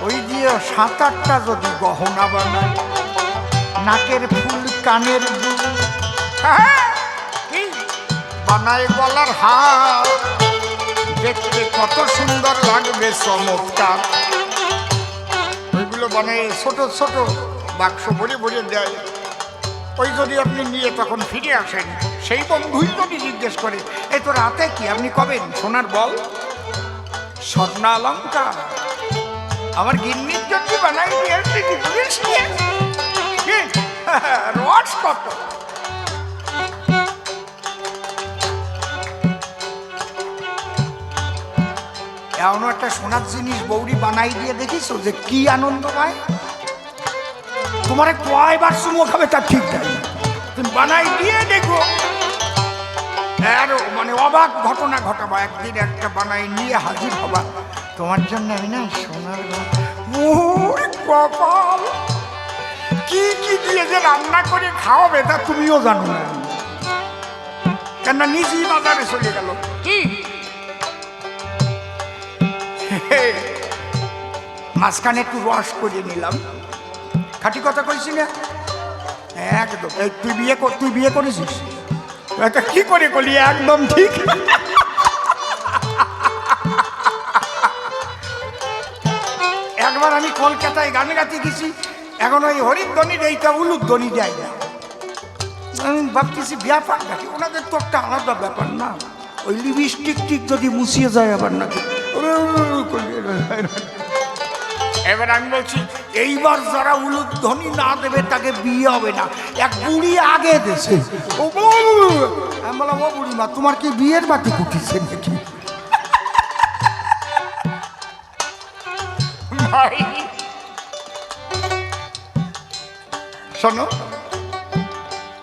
ওই দিয়ে 7-8টা যদি গহনা বানায়, নাকের ফুল কানের দুল, কি বানায় গলার হার, দেখতে কত সুন্দর লাগবে, চমৎকার। ওইগুলো বানায় ছোট ছোট বাক্স ভরে ভরে দেয়। ওই যদি আপনি নিয়ে তখন ফিরে আসেন, সেই বন্ধুই যদি জিজ্ঞেস করে এই তোর হাতে কি, আপনি কবেন সোনার বল, স্বর্ণ অলঙ্কার আমার গিন্নির জন্য বানাই দিয়েছি, রস কত। এমন একটা সোনার জিনিস বৌরি বানাই দিয়ে দেখিছো যে কি আনন্দ পায়? তোমার কয়বার চুমো খাবে তার ঠিক নাই, তুমি বানাই দিয়ে দেখো। আরো মানে অবাক ঘটনা ঘটাবা, একদিন একটা বানাই নিয়ে হাজির হবা, তোমার জন্য আমি না সোনার কপাল কি কি দিয়ে যে রান্না করে খাওয়াবে তা তুমিও জানো না, কেন নিজেই বাজারে চলে গেল। কি মাঝখানে একটু রস করে নিলাম, খাঁটি কথা কইছি না একদম। তুই বিয়ে করেছিস? এটা কি করে করলি? একদম ঠিক। একবার আমি কলকাতায় গান গাতে গেছি, এখন ওই হরিধ্বনির এইটা উলুধ্বনি যায় না। আমি ভাবতেছি ব্যাপার নাকি, ওনাদের তো একটা আলাদা ব্যাপার না, ওই লিপস্টিক টিক যদি মুছিয়ে যায় আবার নাকি। এবার আমি বলছি এইবার যারা উলুধ্বনি না দেবে তাকে বিয়ে হবে না। এক বুড়ি আগে দেশে, আমি বললাম ও বুড়িমা তোমার কি বিয়ের বাতি কুটিছে নাকি? শোনো,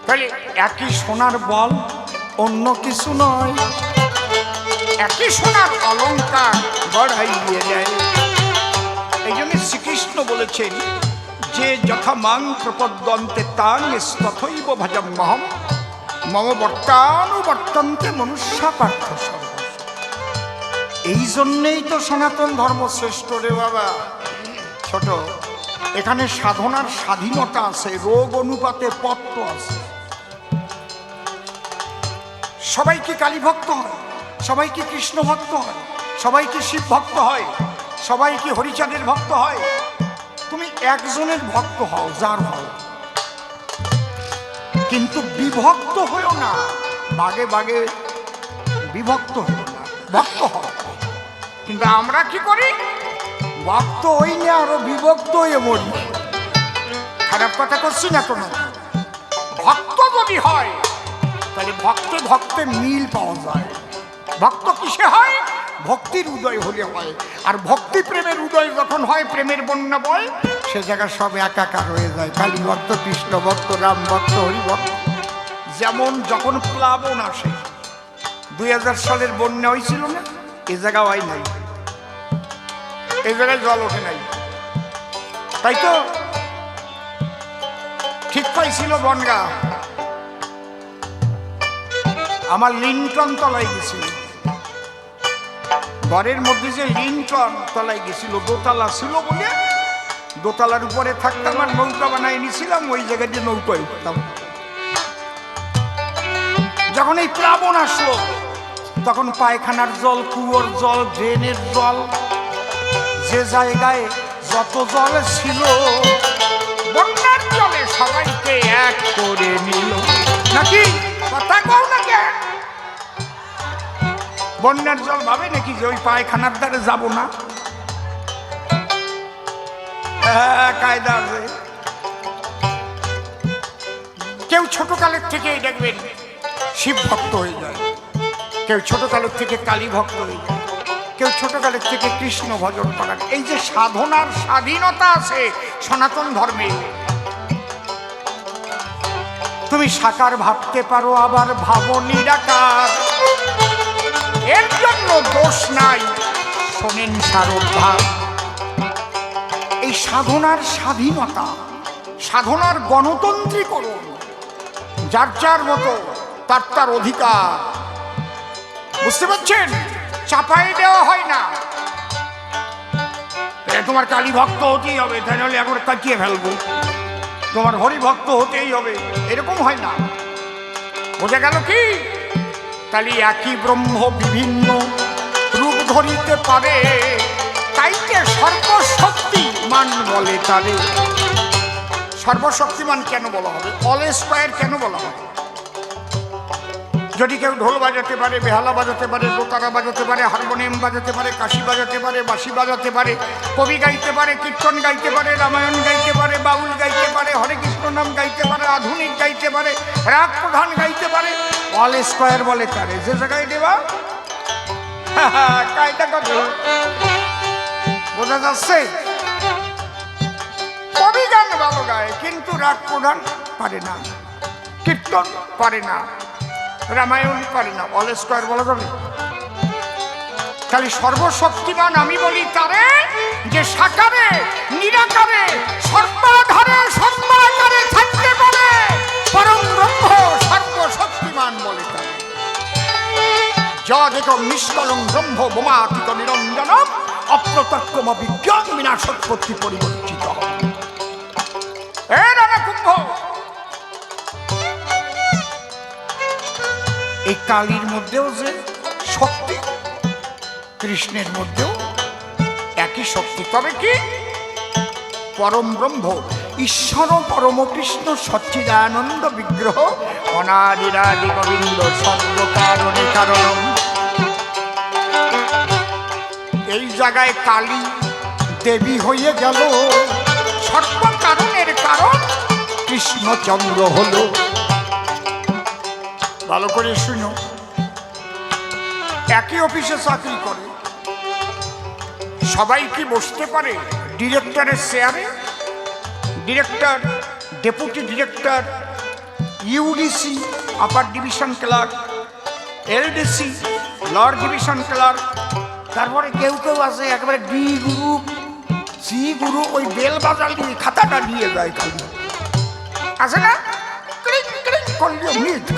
তাহলে একই সোনার বল, অন্য কিছু নয়, একই সোনার অলঙ্কার বড়াইয়ে দেয়। এই জন্য শ্রীকৃষ্ণ বলেছেন যে যথা মাং প্রপদ্যন্তে তাং তথৈব ভজম্যহম মম বর্তানুবর্তন্তে মনুষ্য পার্থ সর্বস্ব। এই জন্যেই তো সনাতন ধর্ম শ্রেষ্ঠ রে বাবা। ছোট, এখানে সাধনার স্বাধীনতা আছে, রোগ অনুপাতে পত্ত আছে। সবাই কি কালী ভক্ত হয়? সবাই কি কৃষ্ণ ভক্ত হয়? সবাই কি শিব ভক্ত হয়? সবাই কি হরিচাঁদের ভক্ত হয়? তুমি একজনের ভক্ত হও, যার হও, কিন্তু বিভক্ত হও না, বাগে বাগে বিভক্ত হও না, ভক্ত হও। কিন্তু আমরা কি করি? ভক্ত হই না, আরো বিভক্ত হয়ে মরি। খারাপ কথা করছি না কোনো। ভক্ত যদি হয় তাহলে ভক্তে ভক্তে মিল পাওয়া যায়। ভক্ত কিসে হয়? ভক্তির উদয় হলে হয়। আর ভক্তি প্রেমের উদয় যখন হয়, প্রেমের বন্যা বয়, সে জায়গায় সব একাকার হয়ে যায়। কালী ভক্ত, কৃষ্ণ ভক্ত, রাম ভক্ত, হরি ভক্ত। যেমন যখন প্লাবন আসে, 2000 সালের বন্যা হয়েছিল না, এ জায়গা হয় নাই, এই জায়গায় জল ওঠে নাই। তাই তো ঠিক পাইছিল বনগা। আমার লিন্টন তলায় গেছিল, ঘরের মধ্যে যে লিন্টন তলায় গেছিল, দোতলা ছিল বলে দোতলার উপরে থাকতাম আর নৌকা বানাই নিয়েছিলাম, ওই জায়গায় দিয়ে নৌকায় উঠতাম। যখন এই প্লাবন আসলো তখন পায়খানার জল, কুয়োর জল, ড্রেনের জল, যে জায়গায় যত জল ছিল বন্যার জলে সবাইকে এক করে নিল। নাকি কথা কও না কে? বন্যার জল ভাবে নাকি যে ওই পায়খানার দ্বারে যাব না? কায়দা আছে। কেউ ছোট কালের থেকেই দেখবেন শিব ভক্ত হয়ে যায়, কেউ ছোট কালের থেকে কালী ভক্ত হয়ে যায়, কেউ ছোট কালের থেকে কৃষ্ণ ভজন করার। এই যে সাধনার স্বাধীনতা আছে সনাতন ধর্মে। তুমি সাকার ভাবতে পারো, আবার ভাবো নিরাকার, এর জন্য দোষ নাই। শোনেন সারোদ্ধার, এই সাধনার স্বাধীনতা, সাধনার গণতন্ত্রীকরণ, যার যার মতো তার তার অধিকার। বুঝতে পারছেন? চাপাই দেওয়া হয় না। তোমার কালী ভক্ত হতেই হবে, তাই নাহলে এখন কাটিয়ে ফেলবো, তোমার হরি ভক্ত হতেই হবে, এরকম হয় না। বোঝা গেল কি? তাহলে একই ব্রহ্ম বিভিন্ন রূপ ধরিতে পারে, তাইকে সর্বশক্তিমান বলে তারে। সর্বশক্তিমান কেন বলা হবে? অল স্কয়ার কেন বলা হবে? যদি কেউ ঢোল বাজাতে পারে, বেহালা বাজাতে পারে, দোতারা বাজাতে পারে, হারমোনিয়াম বাজাতে পারে, কাশি বাজাতে পারে, বাঁশি বাজাতে পারে, কবি গাইতে পারে, কীর্তন গাইতে পারে, রামায়ণ গাইতে পারে, বাউল গাইতে পারে, হরে কৃষ্ণ নাম গাইতে পারে, আধুনিক গাইতে পারে, রাগ প্রধান গাইতে পারে, অল স্কয়ার বলে তারে। যে জায়গায় দেবা কায়দা কথা বোঝা যাচ্ছে? কবি গান ভালো গায়, কিন্তু রাগ প্রধান পারে না, কীর্তন পারে না, রামায়ণ পারে না, অল স্কয়ার বলা যাবে? খালি সর্বশক্তিমান আমি বলি তারে, যে সাকারে নিরাকারে সর্বাধারে সর্বাকারে থাকতে পারে, পরম ব্রহ্ম সর্বশক্তিমান বলে তারে। যদেক নিষ্কলং ব্রহ্ম বোমাতীত নিরঞ্জনম অপ্রত্যক্ষম বিজ্ঞান বিনাশোৎপত্তি পরিবর্তিত। কুম্ভ, এই কালীর মধ্যেও যে শক্তি, কৃষ্ণের মধ্যেও একই শক্তি। তবে কি? পরম ব্রহ্ম ঈশ্বর পরম কৃষ্ণ সচ্চিদানন্দ বিগ্রহ অনাদিরাদি গোবিন্দ সর্বকারণে কারণম। এই জায়গায় কালী দেবী হয়ে গেল, সর্বকারণের কারণ কৃষ্ণচন্দ্র হলো। ভালো করে শুনো, একই অফিসে চাকরি করে, সবাই কি বসতে পারে ডিরেক্টরের চেয়ারে? Director, deputy director, UDC upper division clerk, LDC lower division clerk, তারপরে কেউ কেউ আছে একেবারে ডি গ্রুপ, সি গ্রুপ, ওই বেল বাজাল দিয়ে খাতাটা নিয়ে যায় খালি, আছে না?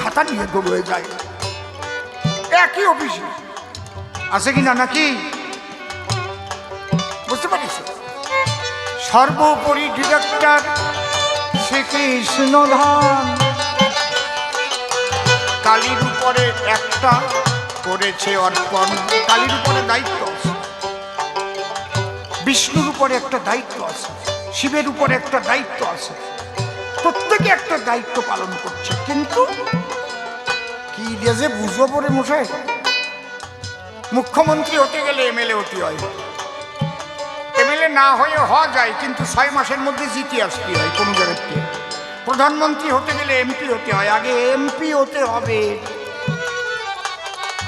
খাতা নিয়ে দৌড়ে যায়। একই অফিসে আছে কিনা নাকি? বুঝতে পারিস? সর্বোপরি ডিরেক্টর শ্রীকৃষ্ণ ধাম। কালীর উপরে একটা করেছে অর্পণ, কালীর উপরে দায়িত্ব আছে, বিষ্ণুর উপরে একটা দায়িত্ব আছে, শিবের উপরে একটা দায়িত্ব আছে, প্রত্যেকে একটা দায়িত্ব পালন করছে। কিন্তু কি দিয়ে যে বুঝবো পরে মশাই, মুখ্যমন্ত্রী হতে গেলে এমএলএ হতে হয়, এমএলএ না হয়ে হওয়া যায়, কিন্তু 6 মাসের মধ্যে জিতে আসতে হয় কোনো জায়গাতে। প্রধানমন্ত্রী হতে গেলে এমপি হতে হয়, আগে এমপি হতে হবে,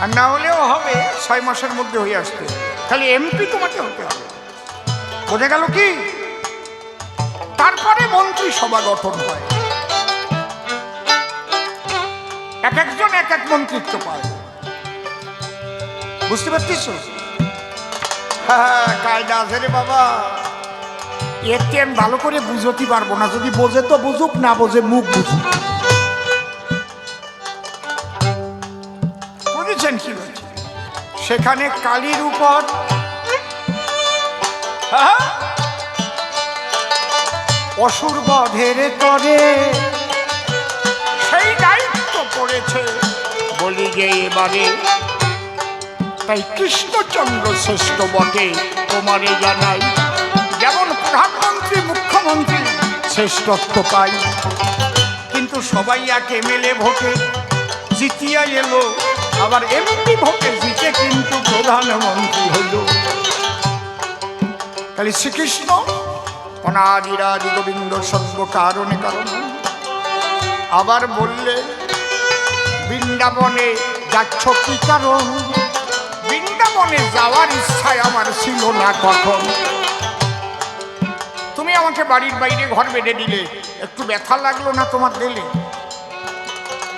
আর না হলেও হবে 6 মাসের মধ্যে হয়ে আসতে। খালি এমপি তোমাকে হতে হবে। বোঝা গেল কি? তারপরে মন্ত্রিসভা গঠন হয়, এক একজন এক এক মন্ত্রিত্ব পায়। বুঝতে পারছিস? হ্যাঁ, কায়দা আছে রে বাবা। এতে আমি ভালো করে বুঝতে পারবো না, যদি বোঝে তো বুঝুক, না বোঝে মুখ বুঝুক। বুঝেছেন কি বলছি? সেখানে কালীর উপর অসুর বধের করে সেই দায়িত্ব পড়েছে বলি যে এবারে, তাই কৃষ্ণচন্দ্র শ্রেষ্ঠ বটে তোমারে জানাই, যেমন প্রধানমন্ত্রী মুখ্যমন্ত্রী শ্রেষ্ঠত্ব পাই, কিন্তু সবাই এক এমএলএ ভোটে জিতিয়া এলো, আবার এমপি ভোটে জিতে কিন্তু প্রধানমন্ত্রী হইল। তাহলে শ্রীকৃষ্ণ অনাদিরাদি গোবিন্দ সর্ব কারণে কারণ। আবার বললে বৃন্দাবনে যাচ্ছ কি কারণ? বৃন্দাবনে যাওয়ার ইচ্ছায় আমার ছিল না কখন। তুমি আমাকে বাড়ির বাইরে ঘর বেঁধে দিলে, একটু ব্যথা লাগলো না তোমার দিলে?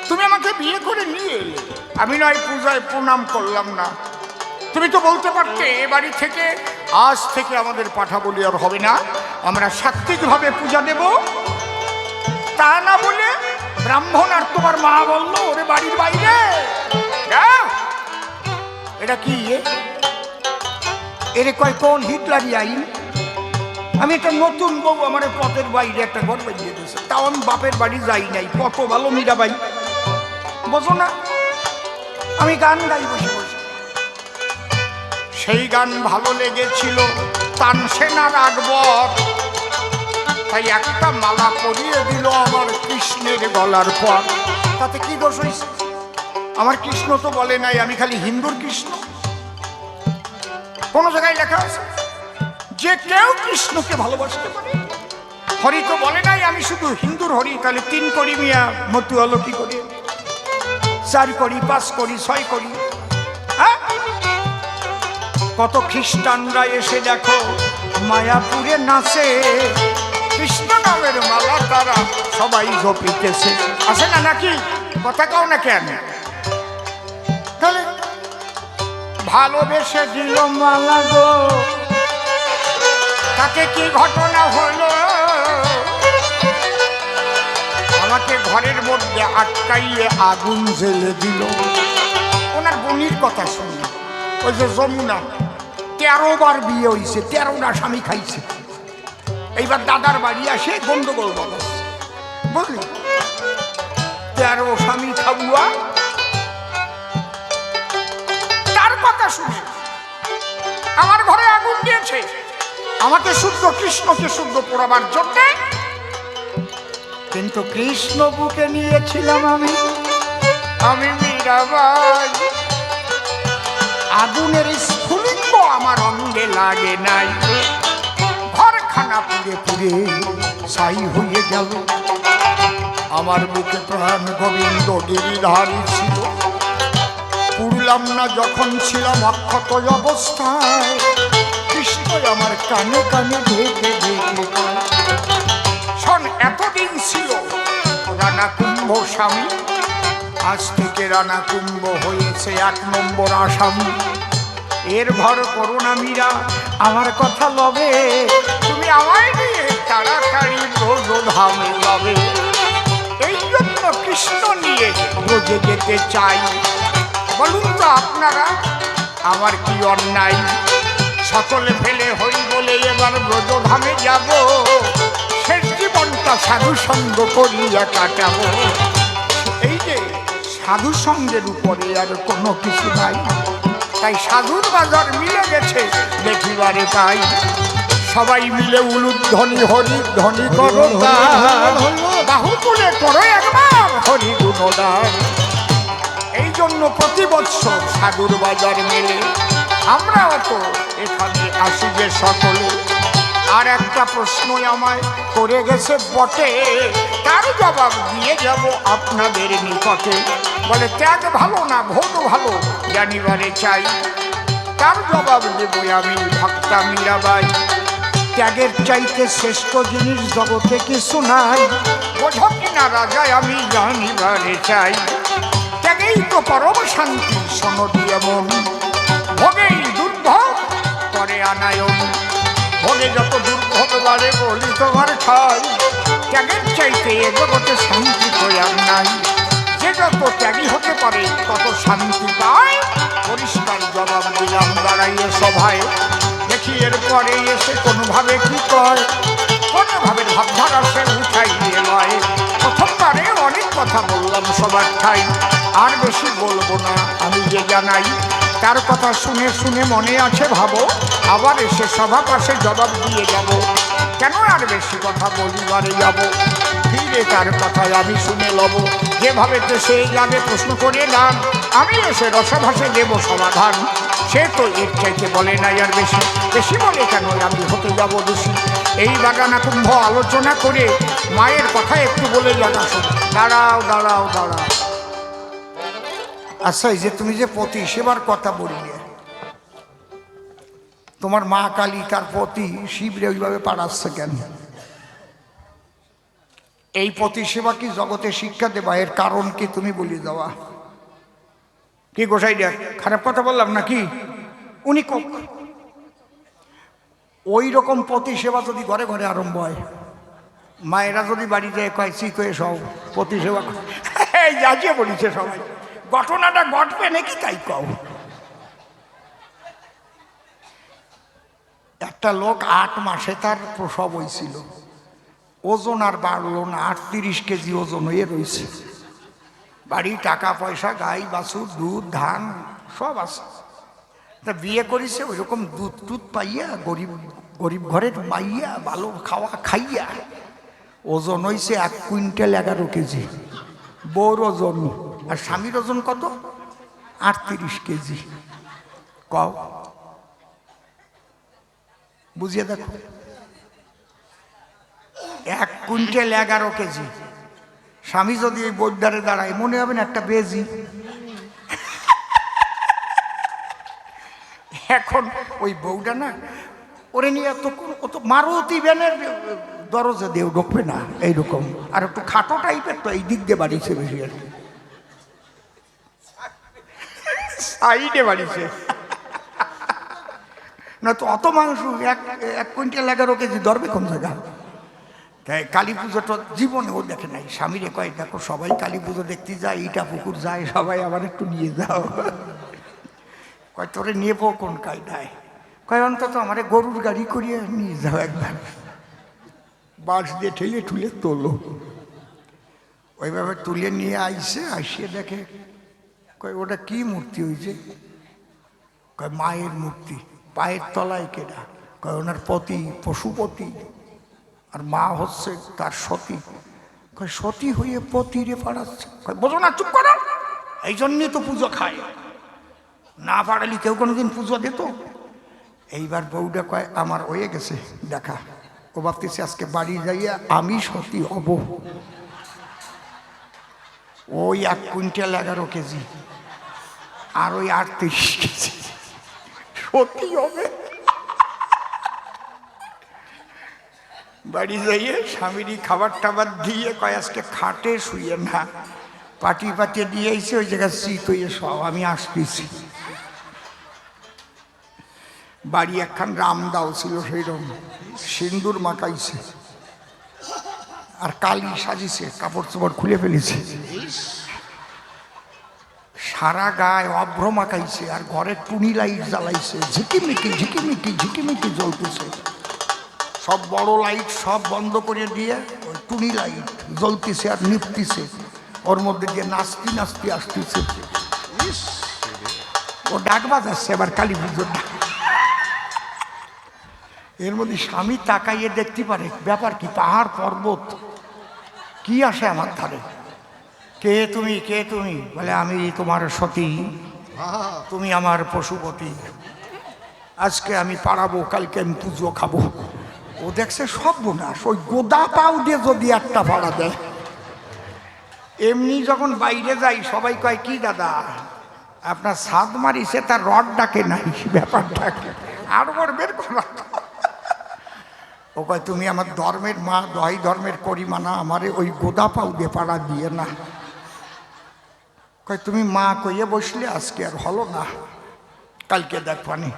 তুমি আমাকে বিয়ে করে নিয়ে এলে, আমি নয় পূজায় প্রণাম করলাম না। তুমি তো বলতে পারতে এ বাড়ি থেকে আজ থেকে আমাদের পাঠা বলি আর হবে না, আমরা সাত্বিকভাবে পূজা দেব। তা না বলে ব্রাহ্মণ আর তোমার মা বললো ওরে বাড়ির বাইরে। এটা কি এর কয় কোন হিটলারি আইন? আমি একটা নতুন বউ আমার পথের বাইরে একটা ঘর বানিয়ে দিয়েছে, তাও আমি বাপের বাড়ি যাই নাই। কত ভালো মীরাবাই, বোঝো না? আমি গান গাই বসে বসে, সেই গান ভালো লেগেছিল তানসেনার আকবর, তাই একটা মালা পরিয়ে দিল আমার কৃষ্ণের গলার পর। তাতে কি দোষ হয়েছে? আমার কৃষ্ণ তো বলে নাই আমি খালি হিন্দুর কৃষ্ণ। কোন জায়গায় লেখা আছে যে কেউ কৃষ্ণকে ভালোবাসতে পারে? হরি তো বলে নাই আমি শুধু হিন্দুর হরি। তাহলে 3 কোটি মিয়া মতু হলো কি করে? 4 কোটি, 5 কোটি, 6 কোটি? হ্যাঁ, কত খ্রিস্টানরা এসে দেখো মায়াপুরে নাচে, কৃষ্ণ নামের মালা তারা সবাই জপিতেছে। আছে না নাকি? কথা কাও না কেন? তাহলে ভালোবেসে দিল মালা গো, তাতে কি ঘটনা হলো? আমাকে ঘরের মধ্যে আটকাইয়ে আগুন জ্বেলে দিল। ওনার বোনির কথা শুনি, ওই যে যমুনা 13 বার বিয়ে হয়েছে, 13টা স্বামী খাইছে। এইবার দাদার বাড়ি আসে গন্ডগোল বাজাচ্ছে, বুঝলি? 13 স্বামী খাবুয়া, তার কথা শুনে আমার ঘরে আগুন দিয়েছে আমাকে শুদ্ধ কৃষ্ণকে শুদ্ধ পোড়াবার জন্য। কিন্তু কৃষ্ণ বুকে নিয়েছিলাম আমি মীরাবাই। আগুনের স্ফুলিঙ্গ আমার অঙ্গে লাগে নাই, ঘরখানা পুড়ে পুড়ে ছাই হয়ে গেল। আমার বুকে প্রাণ গোবিন্দ গিরিধারী ছিল, পুড়লাম না যখন ছিলাম অক্ষত অবস্থায়। কৃষ্ণ আমার কানে কানে ঢেকে ঢেকে শোন, এতদিন ছিল রানা কুম্ভ স্বামী, আজ থেকে রানা কুম্ভ হয়েছে 1 নম্বর আসামি। এর ভর করো না মীরা, আমার কথা লবে, তুমি আমায় নিয়ে তাড়াতাড়ি ব্রজধামে যাবে। এই জন্য কৃষ্ণ নিয়ে ব্রজে যেতে চাই। বলুন তো আপনারা আমার কি অন্যায়? সকলে ফেলে হরি বলে এবার ব্রজধামে যাব, শেষ জীবনটা সাধু সঙ্গ করিয়া কাটাবো। এই যে সাধু সঙ্গের উপরে আর কোনো কিছু নাই, তাই সাধুর বাজার মিলে গেছে দেখিবারে পাই। সবাই মিলে উলুধ্বনি হরি ধ্বনি করো, বাহু তুলে করো একবার হরি গুণগান। এই জন্য প্রতি বৎসর সাধুর বাজার মেলে আমরাও তো এখানে আসি যে সকলে। আর একটা প্রশ্ন আমায় করে গেছে বটে, তার জবাব দিয়ে যাব আপনাদের নিকটে। বলে ত্যাগ ভালো না ভোগ ভালো জানিবারে চাই, তার জবাব দেব আমি ভক্তা মীরাবাই। ত্যাগের চাইতে শ্রেষ্ঠ জিনিস জগতে কিছু নাই, বোঝো কিনা রাজায় আমি জানিবারে চাই। ত্যাগেই তো পরম শান্তি শোনো দিয়ে মন, ভোগেই দুর্ভোগ করে আনায়ন। ভোগে যত দুর্ভোগ বাড়ে বলি তোমার ঠাই ত্যাগের চাইতে এ জগতে শান্তি কই আর নাই। যে যত ত্যাগী হতে পারে তত শান্তি পায়। পরিষ্কার জবাব দিলাম দাঁড়াইয়ে সভায়। দেখি এরপরে এসে কোনোভাবে কি কয়, কোনোভাবে ভাবধারা সে উঠাই দিয়ে লয়। প্রথমবারে অনেক কথা বললাম সবার ঠাই, আর বেশি বলবো না আমি যে জানাই। তার কথা শুনে শুনে মনে আছে ভাবো, আবার এসে সভা পাশে জবাব দিয়ে যাব। কেন আর বেশি কথা বলিবারে যাব, ফিরে তার কথায় আমি শুনে লব। যেভাবে তো সেই যাবে প্রশ্ন করে গান, আমি এসে রসভাসে দেব সমাধান। সে তো এর চাইতে বলে নাই আর বেশি, বেশি বলে কেন আমি হতে যাব দোষী। এই বাগানা কুম্ভ আলোচনা করে মায়ের কথা একটু বলে জানাশো। দাঁড়াও দাঁড়াও দাঁড়াও। আচ্ছা, এই যে তুমি যে পতি সেবার কথা বললে, তোমার মা কালী তার পতি শিবরে ওইভাবে পাঠাচ্ছে কেন? এই পতি সেবা কি জগতে শিক্ষা দেবা? এর কারণ কি তুমি বলে দেওয়া? কি গোসাই দেখ, খারাপ কথা বললাম নাকি? উনি ওই রকম পতি সেবা যদি ঘরে ঘরে আরম্ভ হয়, মায়েরা যদি বাড়ি যায় কয় চিত সব পতি সেবা এই যাচিয়ে বলিছে সবাই, ঘটনাটা ঘটবে নাকি তাই কও। একটা লোক 8 মাসে তার প্রসব হয়েছিল, ওজন আর বাড়লো না, 38 কেজি ওজন হয়ে রয়েছে। বাড়ি টাকা পয়সা, গাই বাছুর, দুধ ধান সব আছে। তা বিয়ে করেছে ওই রকম দুধ টুধ পাইয়া, গরিব গরিব ঘরের পাইয়া, ভালো খাওয়া খাইয়া ওজন হয়েছে 1 কুইন্টাল 11 কেজি। বউর ওজন আর স্বামীর ওজন কত? 38 কেজি। কও, বুঝিয়ে দেখো। 1 কুইন্টাল 11 কেজি। স্বামী যদি এই বৈদ্যারে দাঁড়ায় মনে হবে না একটা বেজি। এখন ওই বউটা না ওরে নিয়ে অত মারুতি ভ্যানের দরজা দিয়েও ঢুকবে না এইরকম, আর একটু খাটো টাইপের, তো এই দিক দিয়ে বাড়িছে বেশি আর কি, সাইডে বাড়িছে না। তো অত মাংস 1 কুইন্টাল 11 কেজি ধরবে কোন জায়গা? তাই কালী পুজোটা জীবনেও দেখে নাই। স্বামীরে কয় দেখো সবাই কালী পুজো দেখতে যায়, ইটা পুকুর যায় সবাই, আবার একটু নিয়ে যাও। কয় তোরে নেবো কোন কায়দায়? কয় অন্তত আমারে গরুর গাড়ি করিয়ে নিয়ে যাও একবার, বাঁশ দিয়ে ঠেলে ঠুলে তোলো। ওইভাবে তুলে নিয়ে আইসে, আসিয়ে দেখে কয় ওটা কি মূর্তি হয়েছে? কয় মায়ের মূর্তি। পায়ের তলায় কেডা? কয় ওনার পতি, পশুপতি, আর মা হচ্ছে তার সতী। কয় সতী হয়ে পতিরে পাড়াচ্ছে? কয় বোঝো না, চুপ করো, এই জন্যই তো পুজো খায়, না পাড়ালি কেউ কোনোদিন পুজো দিত? এইবার বউটা কয় আমার হয়ে গেছে দেখা। ও ভাবতেছে আজকে বাড়ি যাইয়া আমি সতী হব। ওই 1 কুইন্টাল 11 কেজি আর ওই 38 কেজি সতী হবে। বাড়ি যাইয়ে স্বামীরই খাবার টাবার দিয়ে কয় আজকে খাটে শুয়ে না, পাটি পাটিয়ে দিয়ে এসে ওই জায়গায় শীত হয়ে সব আমি আসতেছি। বাড়ি একখান রামদাও ছিল সেইরকম, সিন্দুর মাখাইছে আর কালি সাজিছে, কাপড় চোপড় খুলে ফেলেছে, সারা গায়ে অভ্র মাখাইছে, আর ঘরে টুনি লাইট জ্বালাইছে, ঝিকিমিকি ঝিকিমিকি ঝিকিমিকি জ্বলতেছে। সব বড় লাইট সব বন্ধ করে দিয়ে ওই টুনি লাইট জ্বলতেছে আর নিপতেছে, ওর মধ্যে দিয়ে নাচতে নাচতে আসতেছে। ও ডাক বাজাচ্ছে এবার কালী পুজোর ডাক। এর মধ্যে স্বামী তাকাইয়ে দেখতে পারে ব্যাপার কি, পাহাড় পর্বত কি আসে আমার ধারে। কে তুমি, কে তুমি? বলে আমি তোমার সতী, তুমি আমার পশুপতি, আজকে আমি পাড়াবো, কালকে আমি পুজো খাবো। ও দেখছে সব বোনাস, ওই গোদা পাও দিয়ে যদি একটা ভাড়া দেয়। এমনি যখন বাইরে যাই সবাই কয় কি দাদা আপনার ছাদ মারিছে, তার রড ডাকে নাই, ব্যাপারটাকে আর ওর বের করা। ও কয় তুমি আমার ধর্মের মা, দহাই ধর্মের করিমানা, আমারে ওই গোদা পাও দিয়ে পাড়া দিয়ে না। কয় তুমি মা কইয়ে বসলে, আজকে আর হলো না, কালকে দেখবানি।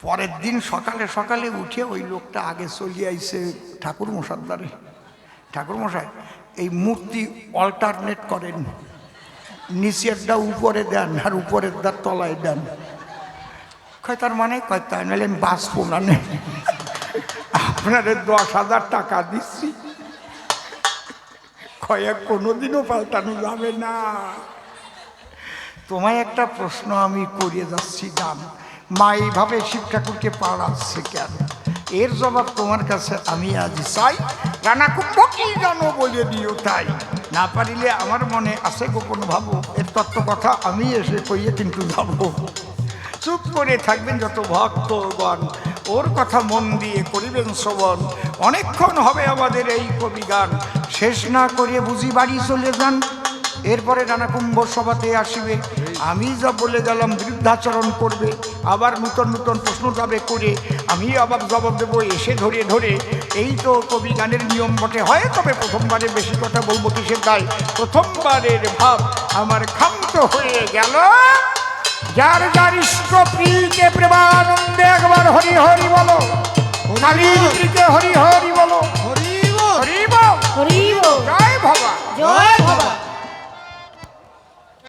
পরের দিন সকালে সকালে উঠে ওই লোকটা আগে চলে আইছে ঠাকুর মশার দ্বারে। ঠাকুর মশাই, এই মূর্তি অল্টারনেট করেন, নিচেরটা উপরে দেন আর উপরের দ্বার তলায় দেন। কয় তার মানে? কয় তাই নাহলে আমি বাঁচবো না, আপনাদের 10,000 টাকা দিচ্ছি। কয়েক কোনোদিনও পাল্টানো যাবে না। তোমায় একটা প্রশ্ন আমি করিয়ে যাচ্ছি গান, মা এইভাবে শিব ঠাকুরকে পাড়াচ্ছে কেন? এর জবাব তোমার কাছে আমি আজ চাই। রানা কুম্ভ কি জানো বলে দিও তাই, না পারিলে আমার মনে আছে গোপন ভাবো, এর তত্ত্ব কথা আমি এসে কইয়ে কিন্তু যাবো। চুপ করে থাকবেন যত ভক্তগণ, ওর কথা মন দিয়ে করিবেন শ্রবণ। অনেকক্ষণ হবে আমাদের এই কবি গান, শেষ না করে বুঝি বাড়ি চলে যান। এরপরে রানা কুম্ভ সভাতে আসিবে, আমি যা বলে গেলাম বৃদ্ধাচরণ করবে, আবার নূতন নূতন প্রশ্ন যাবে করে, আমি আবার জবাব দেবো এসে ধরে ধরে। এই তো কবি গানের নিয়ম বটে, হয় তবে প্রথমবারে বেশি কথা বলবো কিসের দায়, প্রথমবারের ভাব আমার ক্ষান্ত হয়ে গেল। যার যার ইষ্ট প্রিয়কে প্রেমানন্দে একবার হরি হরি বলো, কালীর প্রিয়কে হরি হরি বলো।